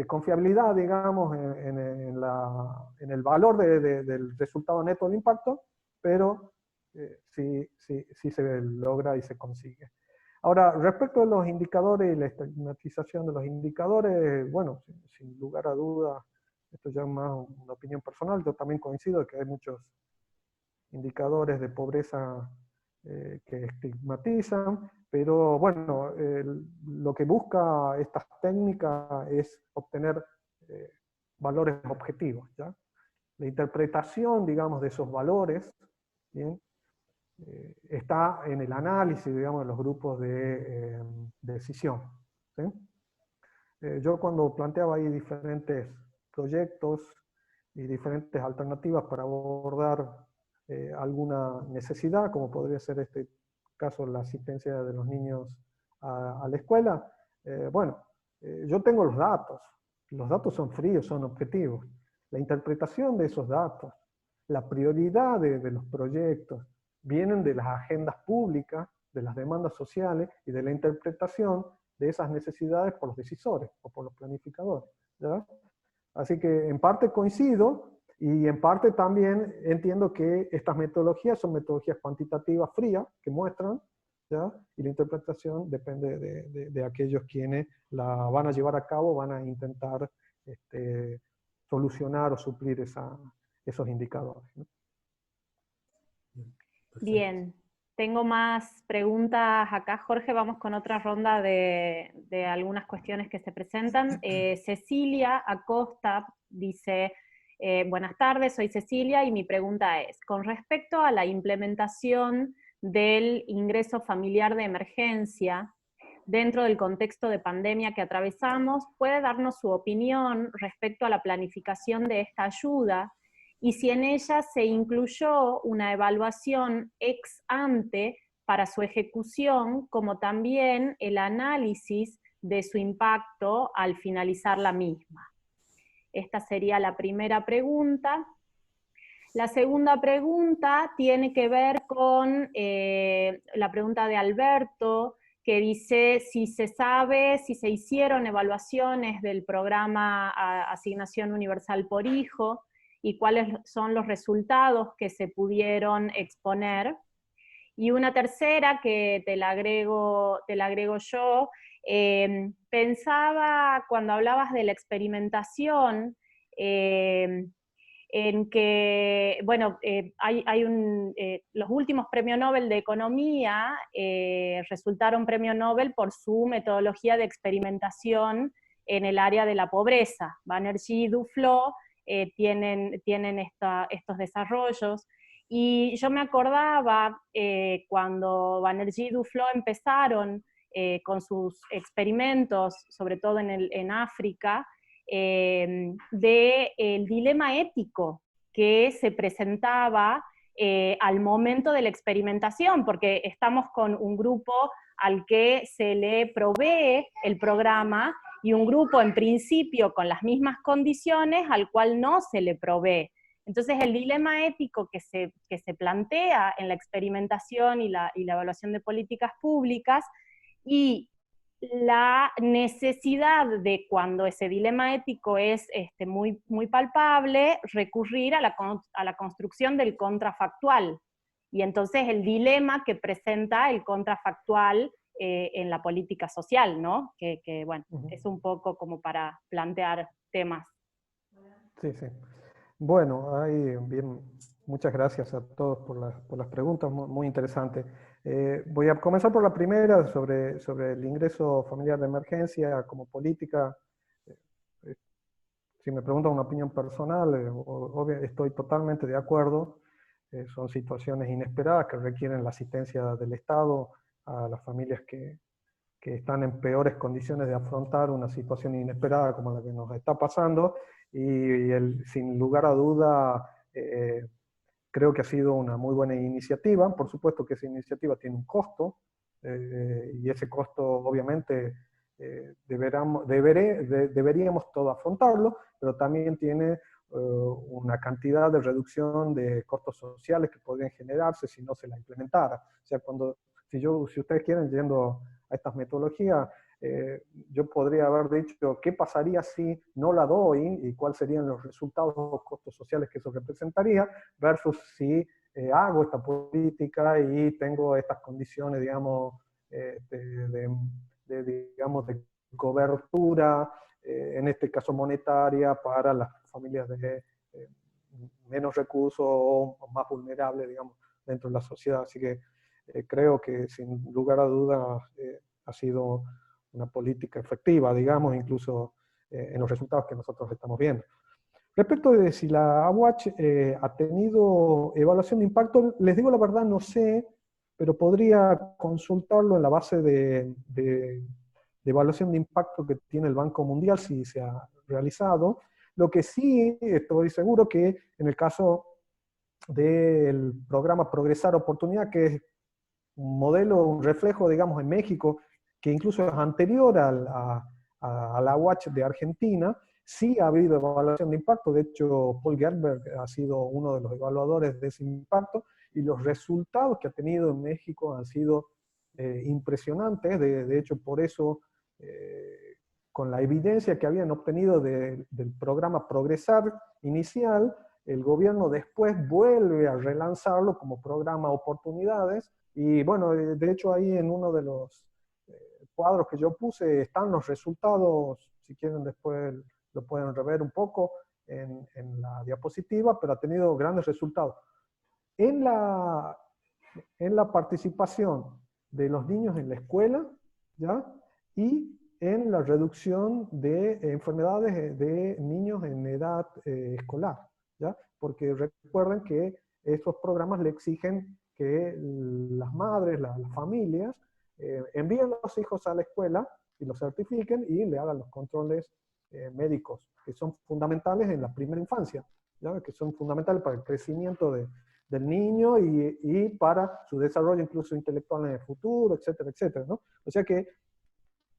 Speaker 1: confiabilidad, digamos, en el valor del resultado neto del impacto, pero sí se logra y se consigue. Ahora, respecto a los indicadores y la estigmatización de los indicadores, bueno, sin lugar a dudas, esto ya es más una opinión personal, yo también coincido en que hay muchos indicadores de pobreza que estigmatizan, pero bueno, lo que busca estas técnicas es obtener valores objetivos, ¿ya? La interpretación, digamos, de esos valores, ¿bien? Está en el análisis, digamos, de los grupos de decisión, ¿sí? Yo cuando planteaba ahí diferentes proyectos y diferentes alternativas para abordar alguna necesidad, como podría ser este caso la asistencia de los niños a la escuela, yo tengo los datos son fríos, son objetivos. La interpretación de esos datos, la prioridad de los proyectos, vienen de las agendas públicas, de las demandas sociales y de la interpretación de esas necesidades por los decisores o por los planificadores, ¿verdad? Así que en parte coincido y en parte también entiendo que estas metodologías son metodologías cuantitativas frías que muestran, ¿ya? Y la interpretación depende de aquellos quienes la van a llevar a cabo, van a intentar solucionar o suplir esos indicadores, ¿no?
Speaker 2: Bien, tengo más preguntas acá, Jorge. Vamos con otra ronda de algunas cuestiones que se presentan. Cecilia Acosta dice, buenas tardes, soy Cecilia y mi pregunta es, con respecto a la implementación del ingreso familiar de emergencia dentro del contexto de pandemia que atravesamos, ¿puede darnos su opinión respecto a la planificación de esta ayuda? Y si en ella se incluyó una evaluación ex ante para su ejecución, como también el análisis de su impacto al finalizar la misma. Esta sería la primera pregunta. La segunda pregunta tiene que ver con la pregunta de Alberto, que dice si se sabe, si se hicieron evaluaciones del programa Asignación Universal por Hijo, y cuáles son los resultados que se pudieron exponer. Y una tercera, que te la agrego yo, pensaba cuando hablabas de la experimentación, en que, bueno, los últimos premios Nobel de Economía resultaron premio Nobel por su metodología de experimentación en el área de la pobreza. Banerjee y Duflo tienen estos desarrollos. Y yo me acordaba cuando Banerjee y Duflo empezaron con sus experimentos, sobre todo en África, del dilema ético que se presentaba al momento de la experimentación, porque estamos con un grupo al que se le provee el programa y un grupo en principio con las mismas condiciones al cual no se le provee. Entonces el dilema ético que se plantea en la experimentación y la evaluación de políticas públicas, y la necesidad de, cuando ese dilema ético es muy, muy palpable, recurrir a la construcción del contrafactual. Y entonces el dilema que presenta el contrafactual en la política social, ¿no? Que bueno, es un poco como para plantear temas.
Speaker 1: Sí, sí. Bueno, bien, muchas gracias a todos por las preguntas, muy interesantes. Voy a comenzar por la primera, sobre el ingreso familiar de emergencia como política. Si me preguntan una opinión personal, estoy totalmente de acuerdo. Son situaciones inesperadas que requieren la asistencia del Estado a las familias que están en peores condiciones de afrontar una situación inesperada como la que nos está pasando, y sin lugar a duda creo que ha sido una muy buena iniciativa. Por supuesto que esa iniciativa tiene un costo, y ese costo obviamente deberíamos todos afrontarlo, pero también tiene una cantidad de reducción de costos sociales que podrían generarse si no se la implementara. O sea, si ustedes quieren, yendo a estas metodologías, yo podría haber dicho qué pasaría si no la doy y cuáles serían los resultados o costos sociales que eso representaría, versus si hago esta política y tengo estas condiciones, digamos, digamos, de cobertura, en este caso monetaria, para las familias de menos recursos o más vulnerables, digamos, dentro de la sociedad. Así que creo que sin lugar a dudas ha sido una política efectiva, digamos, incluso en los resultados que nosotros estamos viendo. Respecto de si la AWACH ha tenido evaluación de impacto, les digo la verdad, no sé, pero podría consultarlo en la base de de evaluación de impacto que tiene el Banco Mundial, si se ha realizado. Lo que sí estoy seguro que en el caso del programa Progresar Oportunidad, que es un modelo, un reflejo, digamos, en México, que incluso es anterior a la UACH de Argentina, sí ha habido evaluación de impacto. De hecho, Paul Gerber ha sido uno de los evaluadores de ese impacto, y los resultados que ha tenido en México han sido impresionantes. De hecho, por eso, con la evidencia que habían obtenido del programa Progresar inicial, el gobierno después vuelve a relanzarlo como programa Oportunidades, y bueno, de hecho ahí en uno de los cuadros que yo puse están los resultados, si quieren después lo pueden rever un poco en la diapositiva, pero ha tenido grandes resultados. En la participación de los niños en la escuela, ¿ya? Y en la reducción de enfermedades de niños en edad escolar, ¿ya? Porque recuerden que estos programas le exigen que las madres, las familias, envíen a los hijos a la escuela y los certifiquen y le hagan los controles médicos, que son fundamentales en la primera infancia, ¿ya? Que son fundamentales para el crecimiento del niño y para su desarrollo incluso intelectual en el futuro, etcétera, etcétera, ¿no? O sea que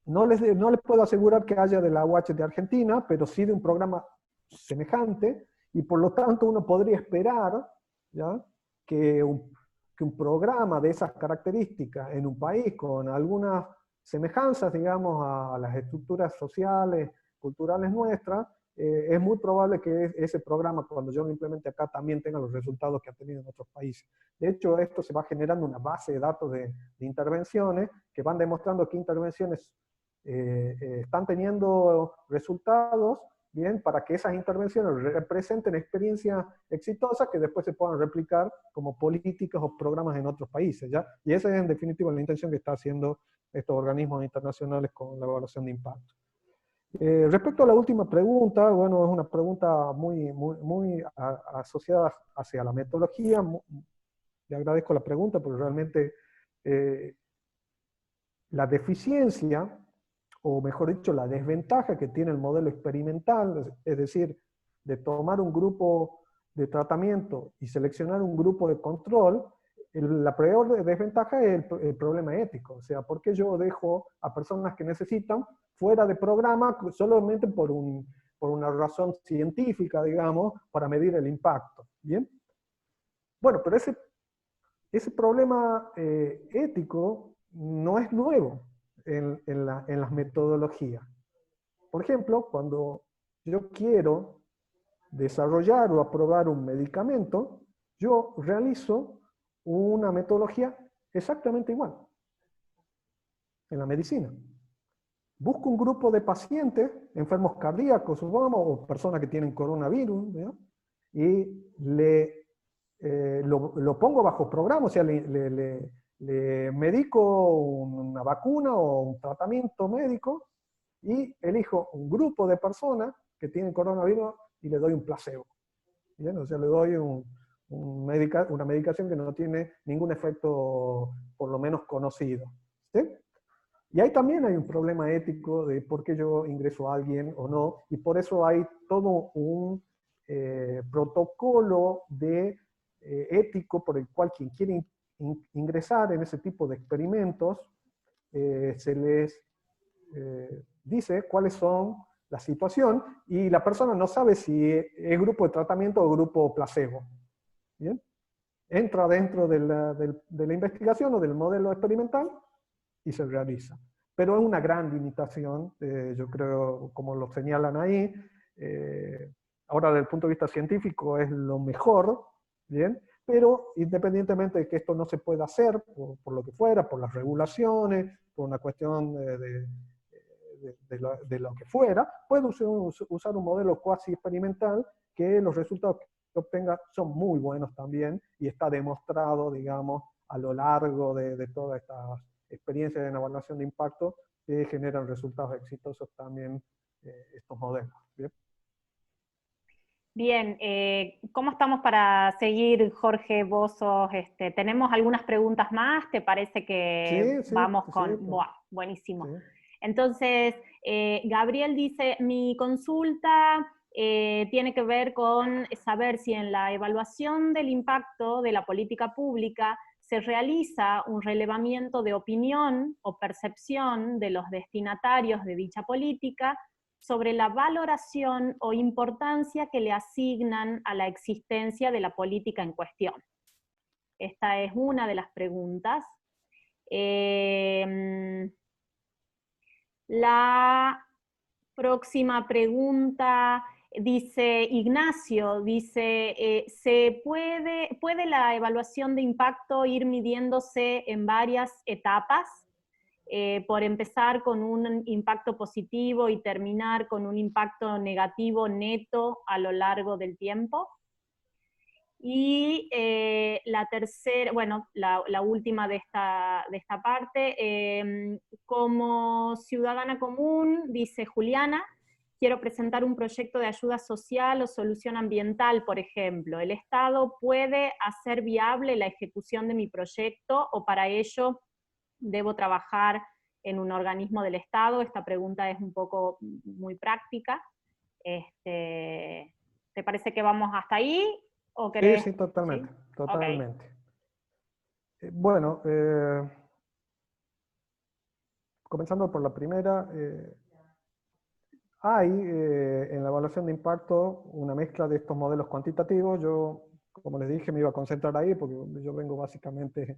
Speaker 1: no les puedo asegurar que haya de la UH de Argentina, pero sí de un programa semejante, y por lo tanto uno podría esperar, ¿ya? Que un programa de esas características en un país con algunas semejanzas, digamos, a las estructuras sociales, culturales nuestras, es muy probable que ese programa, cuando yo lo implemente acá, también tenga los resultados que ha tenido en otros países. De hecho, esto se va generando una base de datos de intervenciones que van demostrando qué intervenciones están teniendo resultados, bien, para que esas intervenciones representen experiencias exitosas que después se puedan replicar como políticas o programas en otros países, ¿ya? Y esa es en definitiva la intención que está haciendo estos organismos internacionales con la evaluación de impacto. Respecto a la última pregunta, bueno, es una pregunta muy asociada hacia la metodología. Le agradezco la pregunta porque realmente la deficiencia, o mejor dicho, la desventaja que tiene el modelo experimental, es decir, de tomar un grupo de tratamiento y seleccionar un grupo de control, la peor desventaja es el problema ético. O sea, ¿por qué yo dejo a personas que necesitan fuera de programa solamente por una razón científica, digamos, para medir el impacto? ¿Bien? Bueno, pero ese problema ético no es nuevo en las metodologías. Por ejemplo, cuando yo quiero desarrollar o aprobar un medicamento, yo realizo una metodología exactamente igual en la medicina. Busco un grupo de pacientes, enfermos cardíacos, supongamos, o personas que tienen coronavirus, ¿verdad? Y lo pongo bajo programa, o sea, le medico una vacuna o un tratamiento médico, y elijo un grupo de personas que tienen coronavirus y le doy un placebo. ¿Bien? O sea, le doy una medicación que no tiene ningún efecto, por lo menos conocido. ¿Sí? Y ahí también hay un problema ético de por qué yo ingreso a alguien o no, y por eso hay todo un protocolo ético por el cual quien quiere ingresar en ese tipo de experimentos, se les dice cuáles son la situación, y la persona no sabe si es grupo de tratamiento o grupo placebo. ¿Bien? Entra dentro de la investigación o del modelo experimental y se realiza. Pero es una gran limitación, yo creo, como lo señalan ahí. Ahora, desde el punto de vista científico, es lo mejor, ¿bien? Pero independientemente de que esto no se pueda hacer, por lo que fuera, por las regulaciones, por una cuestión de lo que fuera, puede usar un modelo cuasi experimental que los resultados que obtenga son muy buenos también, y está demostrado, digamos, a lo largo de todas estas experiencias de evaluación de impacto que generan resultados exitosos también estos modelos. ¿Bien?
Speaker 2: Bien, ¿cómo estamos para seguir, Jorge? ¿Tenemos algunas preguntas más? ¿Te parece que
Speaker 1: Sí,
Speaker 2: vamos
Speaker 1: sí,
Speaker 2: con...?
Speaker 1: sí.
Speaker 2: Buah, buenísimo.
Speaker 1: Sí.
Speaker 2: Entonces, Gabriel dice, mi consulta tiene que ver con saber si en la evaluación del impacto de la política pública se realiza un relevamiento de opinión o percepción de los destinatarios de dicha política sobre la valoración o importancia que le asignan a la existencia de la política en cuestión. Esta es una de las preguntas. La próxima pregunta dice Ignacio, dice, ¿puede la evaluación de impacto ir midiéndose en varias etapas? Por empezar con un impacto positivo y terminar con un impacto negativo neto a lo largo del tiempo. Y la tercera, bueno, la última de esta parte, como ciudadana común, dice Juliana, quiero presentar un proyecto de ayuda social o solución ambiental, por ejemplo. ¿El Estado puede hacer viable la ejecución de mi proyecto o para ello debo trabajar en un organismo del Estado? Esta pregunta es un poco muy práctica. ¿Te parece que vamos hasta ahí? ¿O querés?
Speaker 1: Sí, totalmente,
Speaker 2: ¿Sí?
Speaker 1: totalmente.
Speaker 2: Okay.
Speaker 1: Bueno, comenzando por la primera, hay en la evaluación de impacto una mezcla de estos modelos cuantitativos. Yo, como les dije, me iba a concentrar ahí porque yo vengo básicamente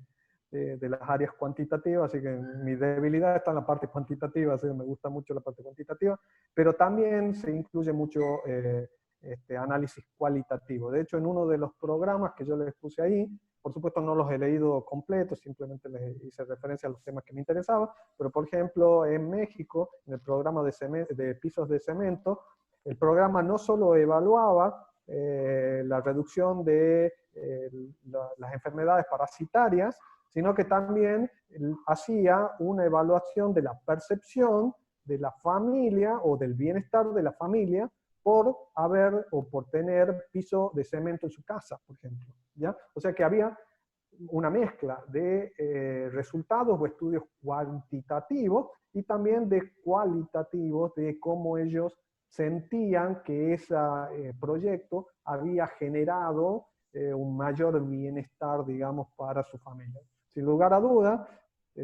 Speaker 1: de las áreas cuantitativas, así que mi debilidad está en la parte cuantitativa, así que me gusta mucho la parte cuantitativa, pero también se incluye mucho análisis cualitativo. De hecho, en uno de los programas que yo les puse ahí, por supuesto no los he leído completos, simplemente les hice referencia a los temas que me interesaban, pero por ejemplo en México, en el programa de pisos de cemento, el programa no solo evaluaba la reducción de las enfermedades parasitarias, sino que también hacía una evaluación de la percepción de la familia o del bienestar de la familia por haber o por tener piso de cemento en su casa, por ejemplo. ¿Ya? O sea que había una mezcla de resultados o estudios cuantitativos y también de cualitativos de cómo ellos sentían que ese proyecto había generado un mayor bienestar, digamos, para su familia. Sin lugar a duda,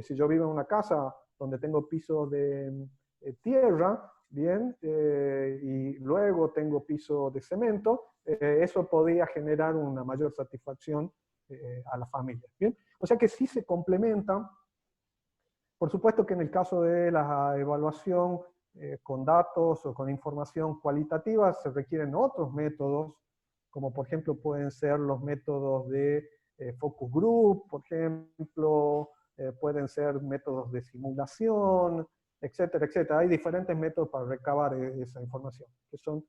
Speaker 1: si yo vivo en una casa donde tengo pisos de tierra, bien, y luego tengo piso de cemento, eso podía generar una mayor satisfacción a la familia. ¿Bien? O sea que sí se complementan. Por supuesto que en el caso de la evaluación con datos o con información cualitativa se requieren otros métodos, como por ejemplo pueden ser los métodos de focus group, por ejemplo, pueden ser métodos de simulación, etcétera, etcétera. Hay diferentes métodos para recabar esa información, que son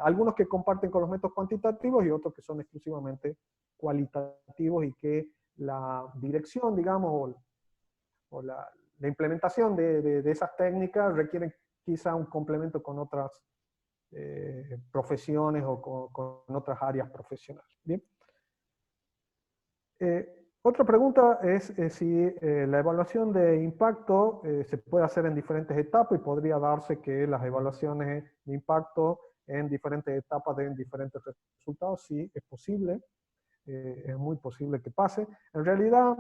Speaker 1: algunos que comparten con los métodos cuantitativos y otros que son exclusivamente cualitativos y que la dirección, digamos, o la implementación de esas técnicas requieren quizá un complemento con otras profesiones o con otras áreas profesionales. ¿Bien? Otra pregunta es si la evaluación de impacto se puede hacer en diferentes etapas y podría darse que las evaluaciones de impacto en diferentes etapas den diferentes resultados. Sí, es posible, es muy posible que pase. En realidad,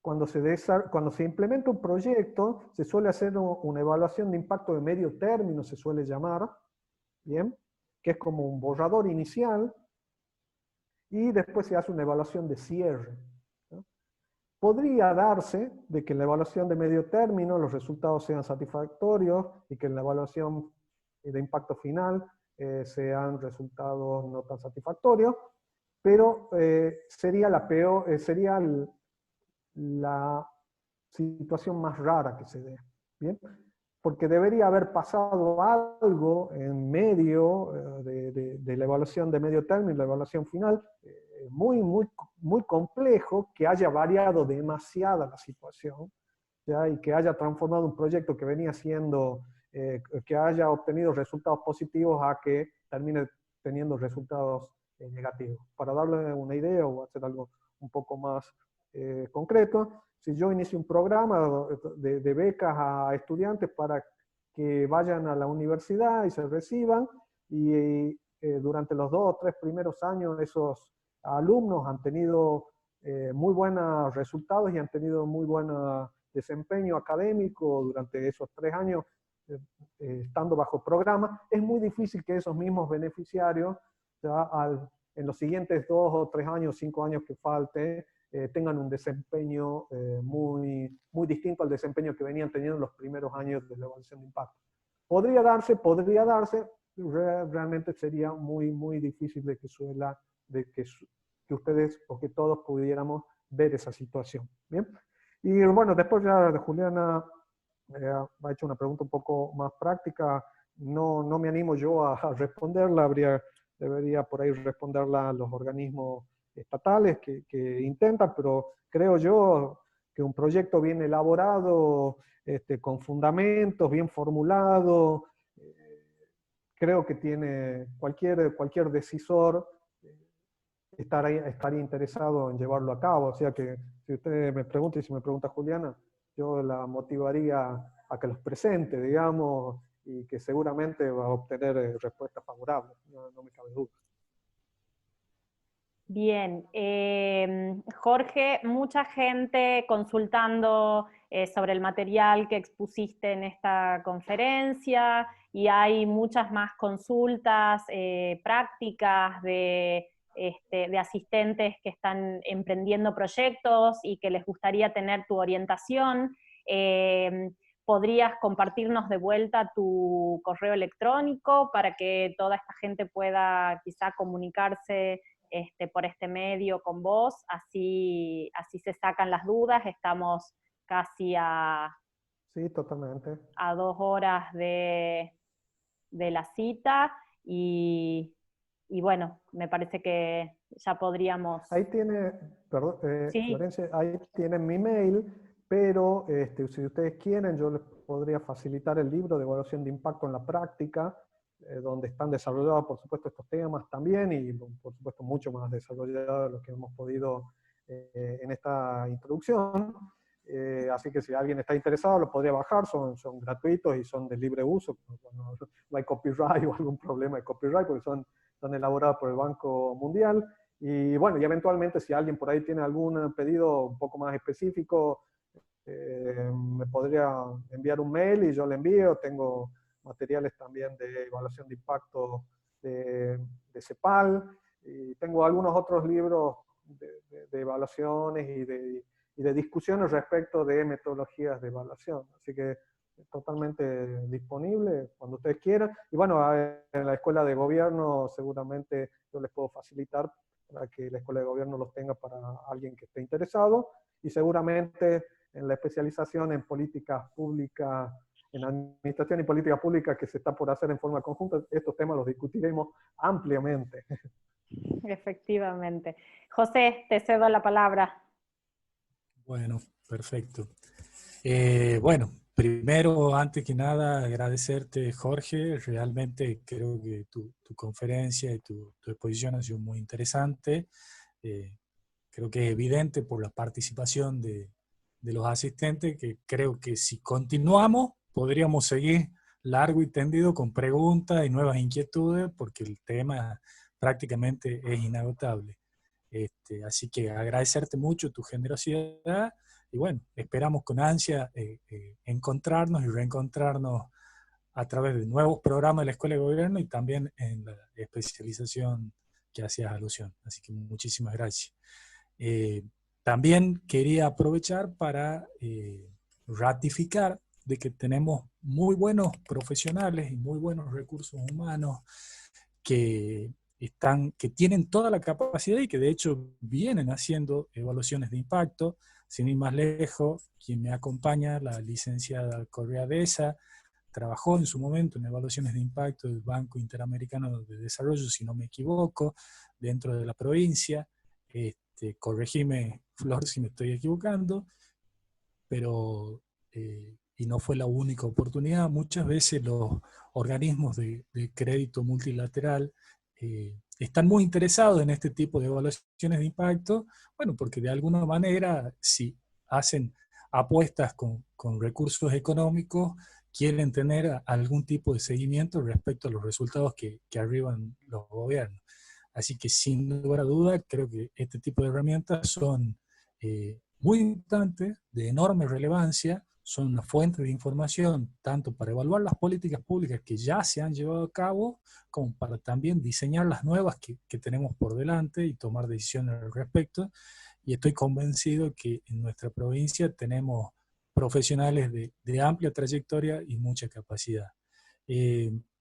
Speaker 1: cuando se implementa un proyecto, se suele hacer una evaluación de impacto de medio término, se suele llamar, ¿bien? Que es como un borrador inicial, y después se hace una evaluación de cierre. ¿No? Podría darse de que en la evaluación de medio término los resultados sean satisfactorios y que en la evaluación de impacto final sean resultados no tan satisfactorios, pero sería la peor, sería la situación más rara que se dé. ¿Bien? Porque debería haber pasado algo en medio de la evaluación de medio término y la evaluación final, muy complejo, que haya variado demasiada la situación, ¿ya? Y que haya transformado un proyecto que venía siendo, que haya obtenido resultados positivos a que termine teniendo resultados negativos. Para darle una idea o hacer algo un poco más concreto. Si yo inicio un programa de becas a estudiantes para que vayan a la universidad y se reciban, y durante los 2 o 3 primeros años esos alumnos han tenido muy buenos resultados y han tenido muy buen desempeño académico durante esos 3 años estando bajo programa, es muy difícil que esos mismos beneficiarios ya en los siguientes 2 o 3 años, 5 años que falte, tengan un desempeño muy distinto al desempeño que venían teniendo en los primeros años de la evaluación de impacto. Podría darse, realmente sería muy difícil de que ustedes o que todos pudiéramos ver esa situación. ¿Bien? Y bueno, después ya de Juliana ha hecho una pregunta un poco más práctica, no me animo yo a responderla, debería por ahí responderla a los organismos estatales que intentan, pero creo yo que un proyecto bien elaborado, con fundamentos, bien formulado, creo que tiene cualquier decisor estaría interesado en llevarlo a cabo. O sea que si usted me pregunta y si me pregunta Juliana, yo la motivaría a que los presente, digamos, y que seguramente va a obtener respuestas favorables, no me cabe duda.
Speaker 2: Bien, Jorge, mucha gente consultando sobre el material que expusiste en esta conferencia, y hay muchas más consultas prácticas de asistentes que están emprendiendo proyectos y que les gustaría tener tu orientación. ¿Podrías compartirnos de vuelta tu correo electrónico para que toda esta gente pueda quizá comunicarse por este medio con vos? Así se sacan las dudas. Estamos casi
Speaker 1: Sí, totalmente.
Speaker 2: a 2 horas de la cita, y bueno, me parece que ya podríamos...
Speaker 1: Ahí tiene, perdón,
Speaker 2: Sí,
Speaker 1: Florencia, ahí tienen mi mail, pero si ustedes quieren, yo les podría facilitar el libro de evaluación de impacto en la práctica, donde están desarrollados, por supuesto, estos temas también, y por supuesto mucho más desarrollados de lo que hemos podido en esta introducción. Así que si alguien está interesado, lo podría bajar, son gratuitos y son de libre uso, no hay copyright o algún problema de copyright, porque son elaborados por el Banco Mundial. Y bueno, y eventualmente si alguien por ahí tiene algún pedido un poco más específico, me podría enviar un mail y yo le envío. Tengo materiales también de evaluación de impacto de CEPAL, y tengo algunos otros libros de evaluaciones y de discusiones respecto de metodologías de evaluación. Así que totalmente disponible cuando ustedes quieran. Y bueno, en la Escuela de Gobierno seguramente yo les puedo facilitar para que la Escuela de Gobierno los tenga para alguien que esté interesado, y seguramente en la especialización en políticas públicas, en administración y política pública que se está por hacer en forma conjunta, estos temas los discutiremos ampliamente.
Speaker 2: efectivamente. José, te cedo la palabra.
Speaker 3: Bueno, perfecto. Bueno, primero, antes que nada, agradecerte, Jorge. Realmente creo que tu conferencia y tu exposición ha sido muy interesante. Creo que es evidente por la participación de los asistentes que creo que si continuamos podríamos seguir largo y tendido con preguntas y nuevas inquietudes, porque el tema prácticamente es inagotable. Así que agradecerte mucho tu generosidad, y bueno, esperamos con ansia encontrarnos y reencontrarnos a través de nuevos programas de la Escuela de Gobierno y también en la especialización que hacías alusión. Así que muchísimas gracias. También quería aprovechar para ratificar de que tenemos muy buenos profesionales y muy buenos recursos humanos que tienen toda la capacidad y que de hecho vienen haciendo evaluaciones de impacto. Sin ir más lejos, quien me acompaña, la licenciada Correa Deza, trabajó en su momento en evaluaciones de impacto del Banco Interamericano de Desarrollo, si no me equivoco, dentro de la provincia. Corregime, Flor, si me estoy equivocando, pero y no fue la única oportunidad. Muchas veces los organismos de crédito multilateral están muy interesados en este tipo de evaluaciones de impacto, bueno, porque de alguna manera, si hacen apuestas con recursos económicos, quieren tener algún tipo de seguimiento respecto a los resultados que arriban los gobiernos. Así que sin lugar a duda, creo que este tipo de herramientas son muy importantes, de enorme relevancia, son una fuente de información tanto para evaluar las políticas públicas que ya se han llevado a cabo, como para también diseñar las nuevas que tenemos por delante y tomar decisiones al respecto. Y estoy convencido que en nuestra provincia tenemos profesionales de amplia trayectoria y mucha capacidad.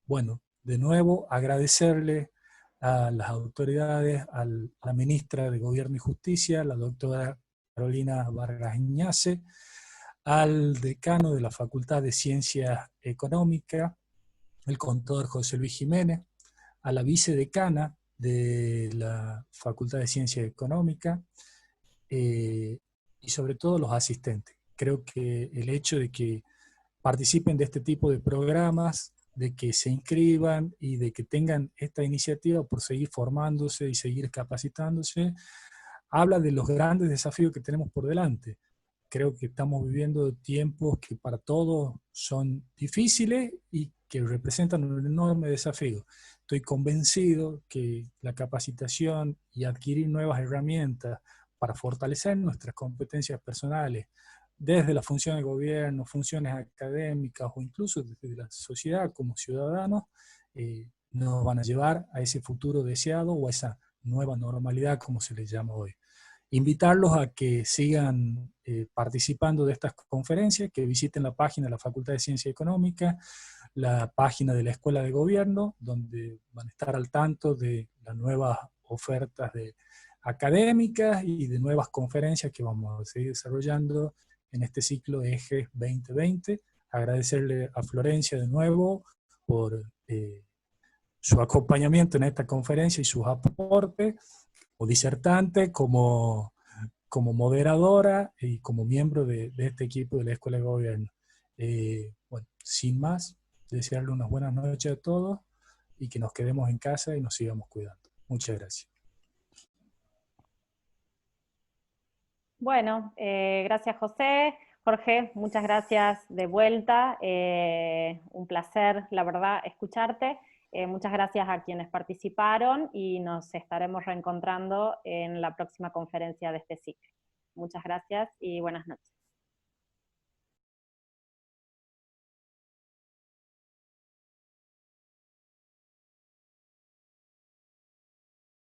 Speaker 3: Bueno, de nuevo agradecerle a las autoridades, a la ministra de Gobierno y Justicia, la doctora Carolina Vargas Iñace, al decano de la Facultad de Ciencias Económicas, el contador José Luis Jiménez, a la vicedecana de la Facultad de Ciencias Económicas, y sobre todo los asistentes. Creo que el hecho de que participen de este tipo de programas, de que se inscriban y de que tengan esta iniciativa por seguir formándose y seguir capacitándose, habla de los grandes desafíos que tenemos por delante. Creo que estamos viviendo tiempos que para todos son difíciles y que representan un enorme desafío. Estoy convencido que la capacitación y adquirir nuevas herramientas para fortalecer nuestras competencias personales, desde la función de gobierno, funciones académicas o incluso desde la sociedad como ciudadanos, nos van a llevar a ese futuro deseado o a esa nueva normalidad como se le llama hoy. Invitarlos a que sigan participando de estas conferencias, que visiten la página de la Facultad de Ciencia Económica, la página de la Escuela de Gobierno, donde van a estar al tanto de las nuevas ofertas académicas y de nuevas conferencias que vamos a seguir desarrollando en este ciclo Eje 2020. Agradecerle a Florencia de nuevo por su acompañamiento en esta conferencia y sus aportes, como disertante, como moderadora y como miembro de este equipo de la Escuela de Gobierno. Bueno, sin más, desearle unas buenas noches a todos y que nos quedemos en casa y nos sigamos cuidando. Muchas gracias.
Speaker 2: Bueno, gracias José. Jorge, muchas gracias de vuelta. Un placer, la verdad, escucharte. Muchas gracias a quienes participaron y nos estaremos reencontrando en la próxima conferencia de este ciclo. Muchas gracias y buenas noches.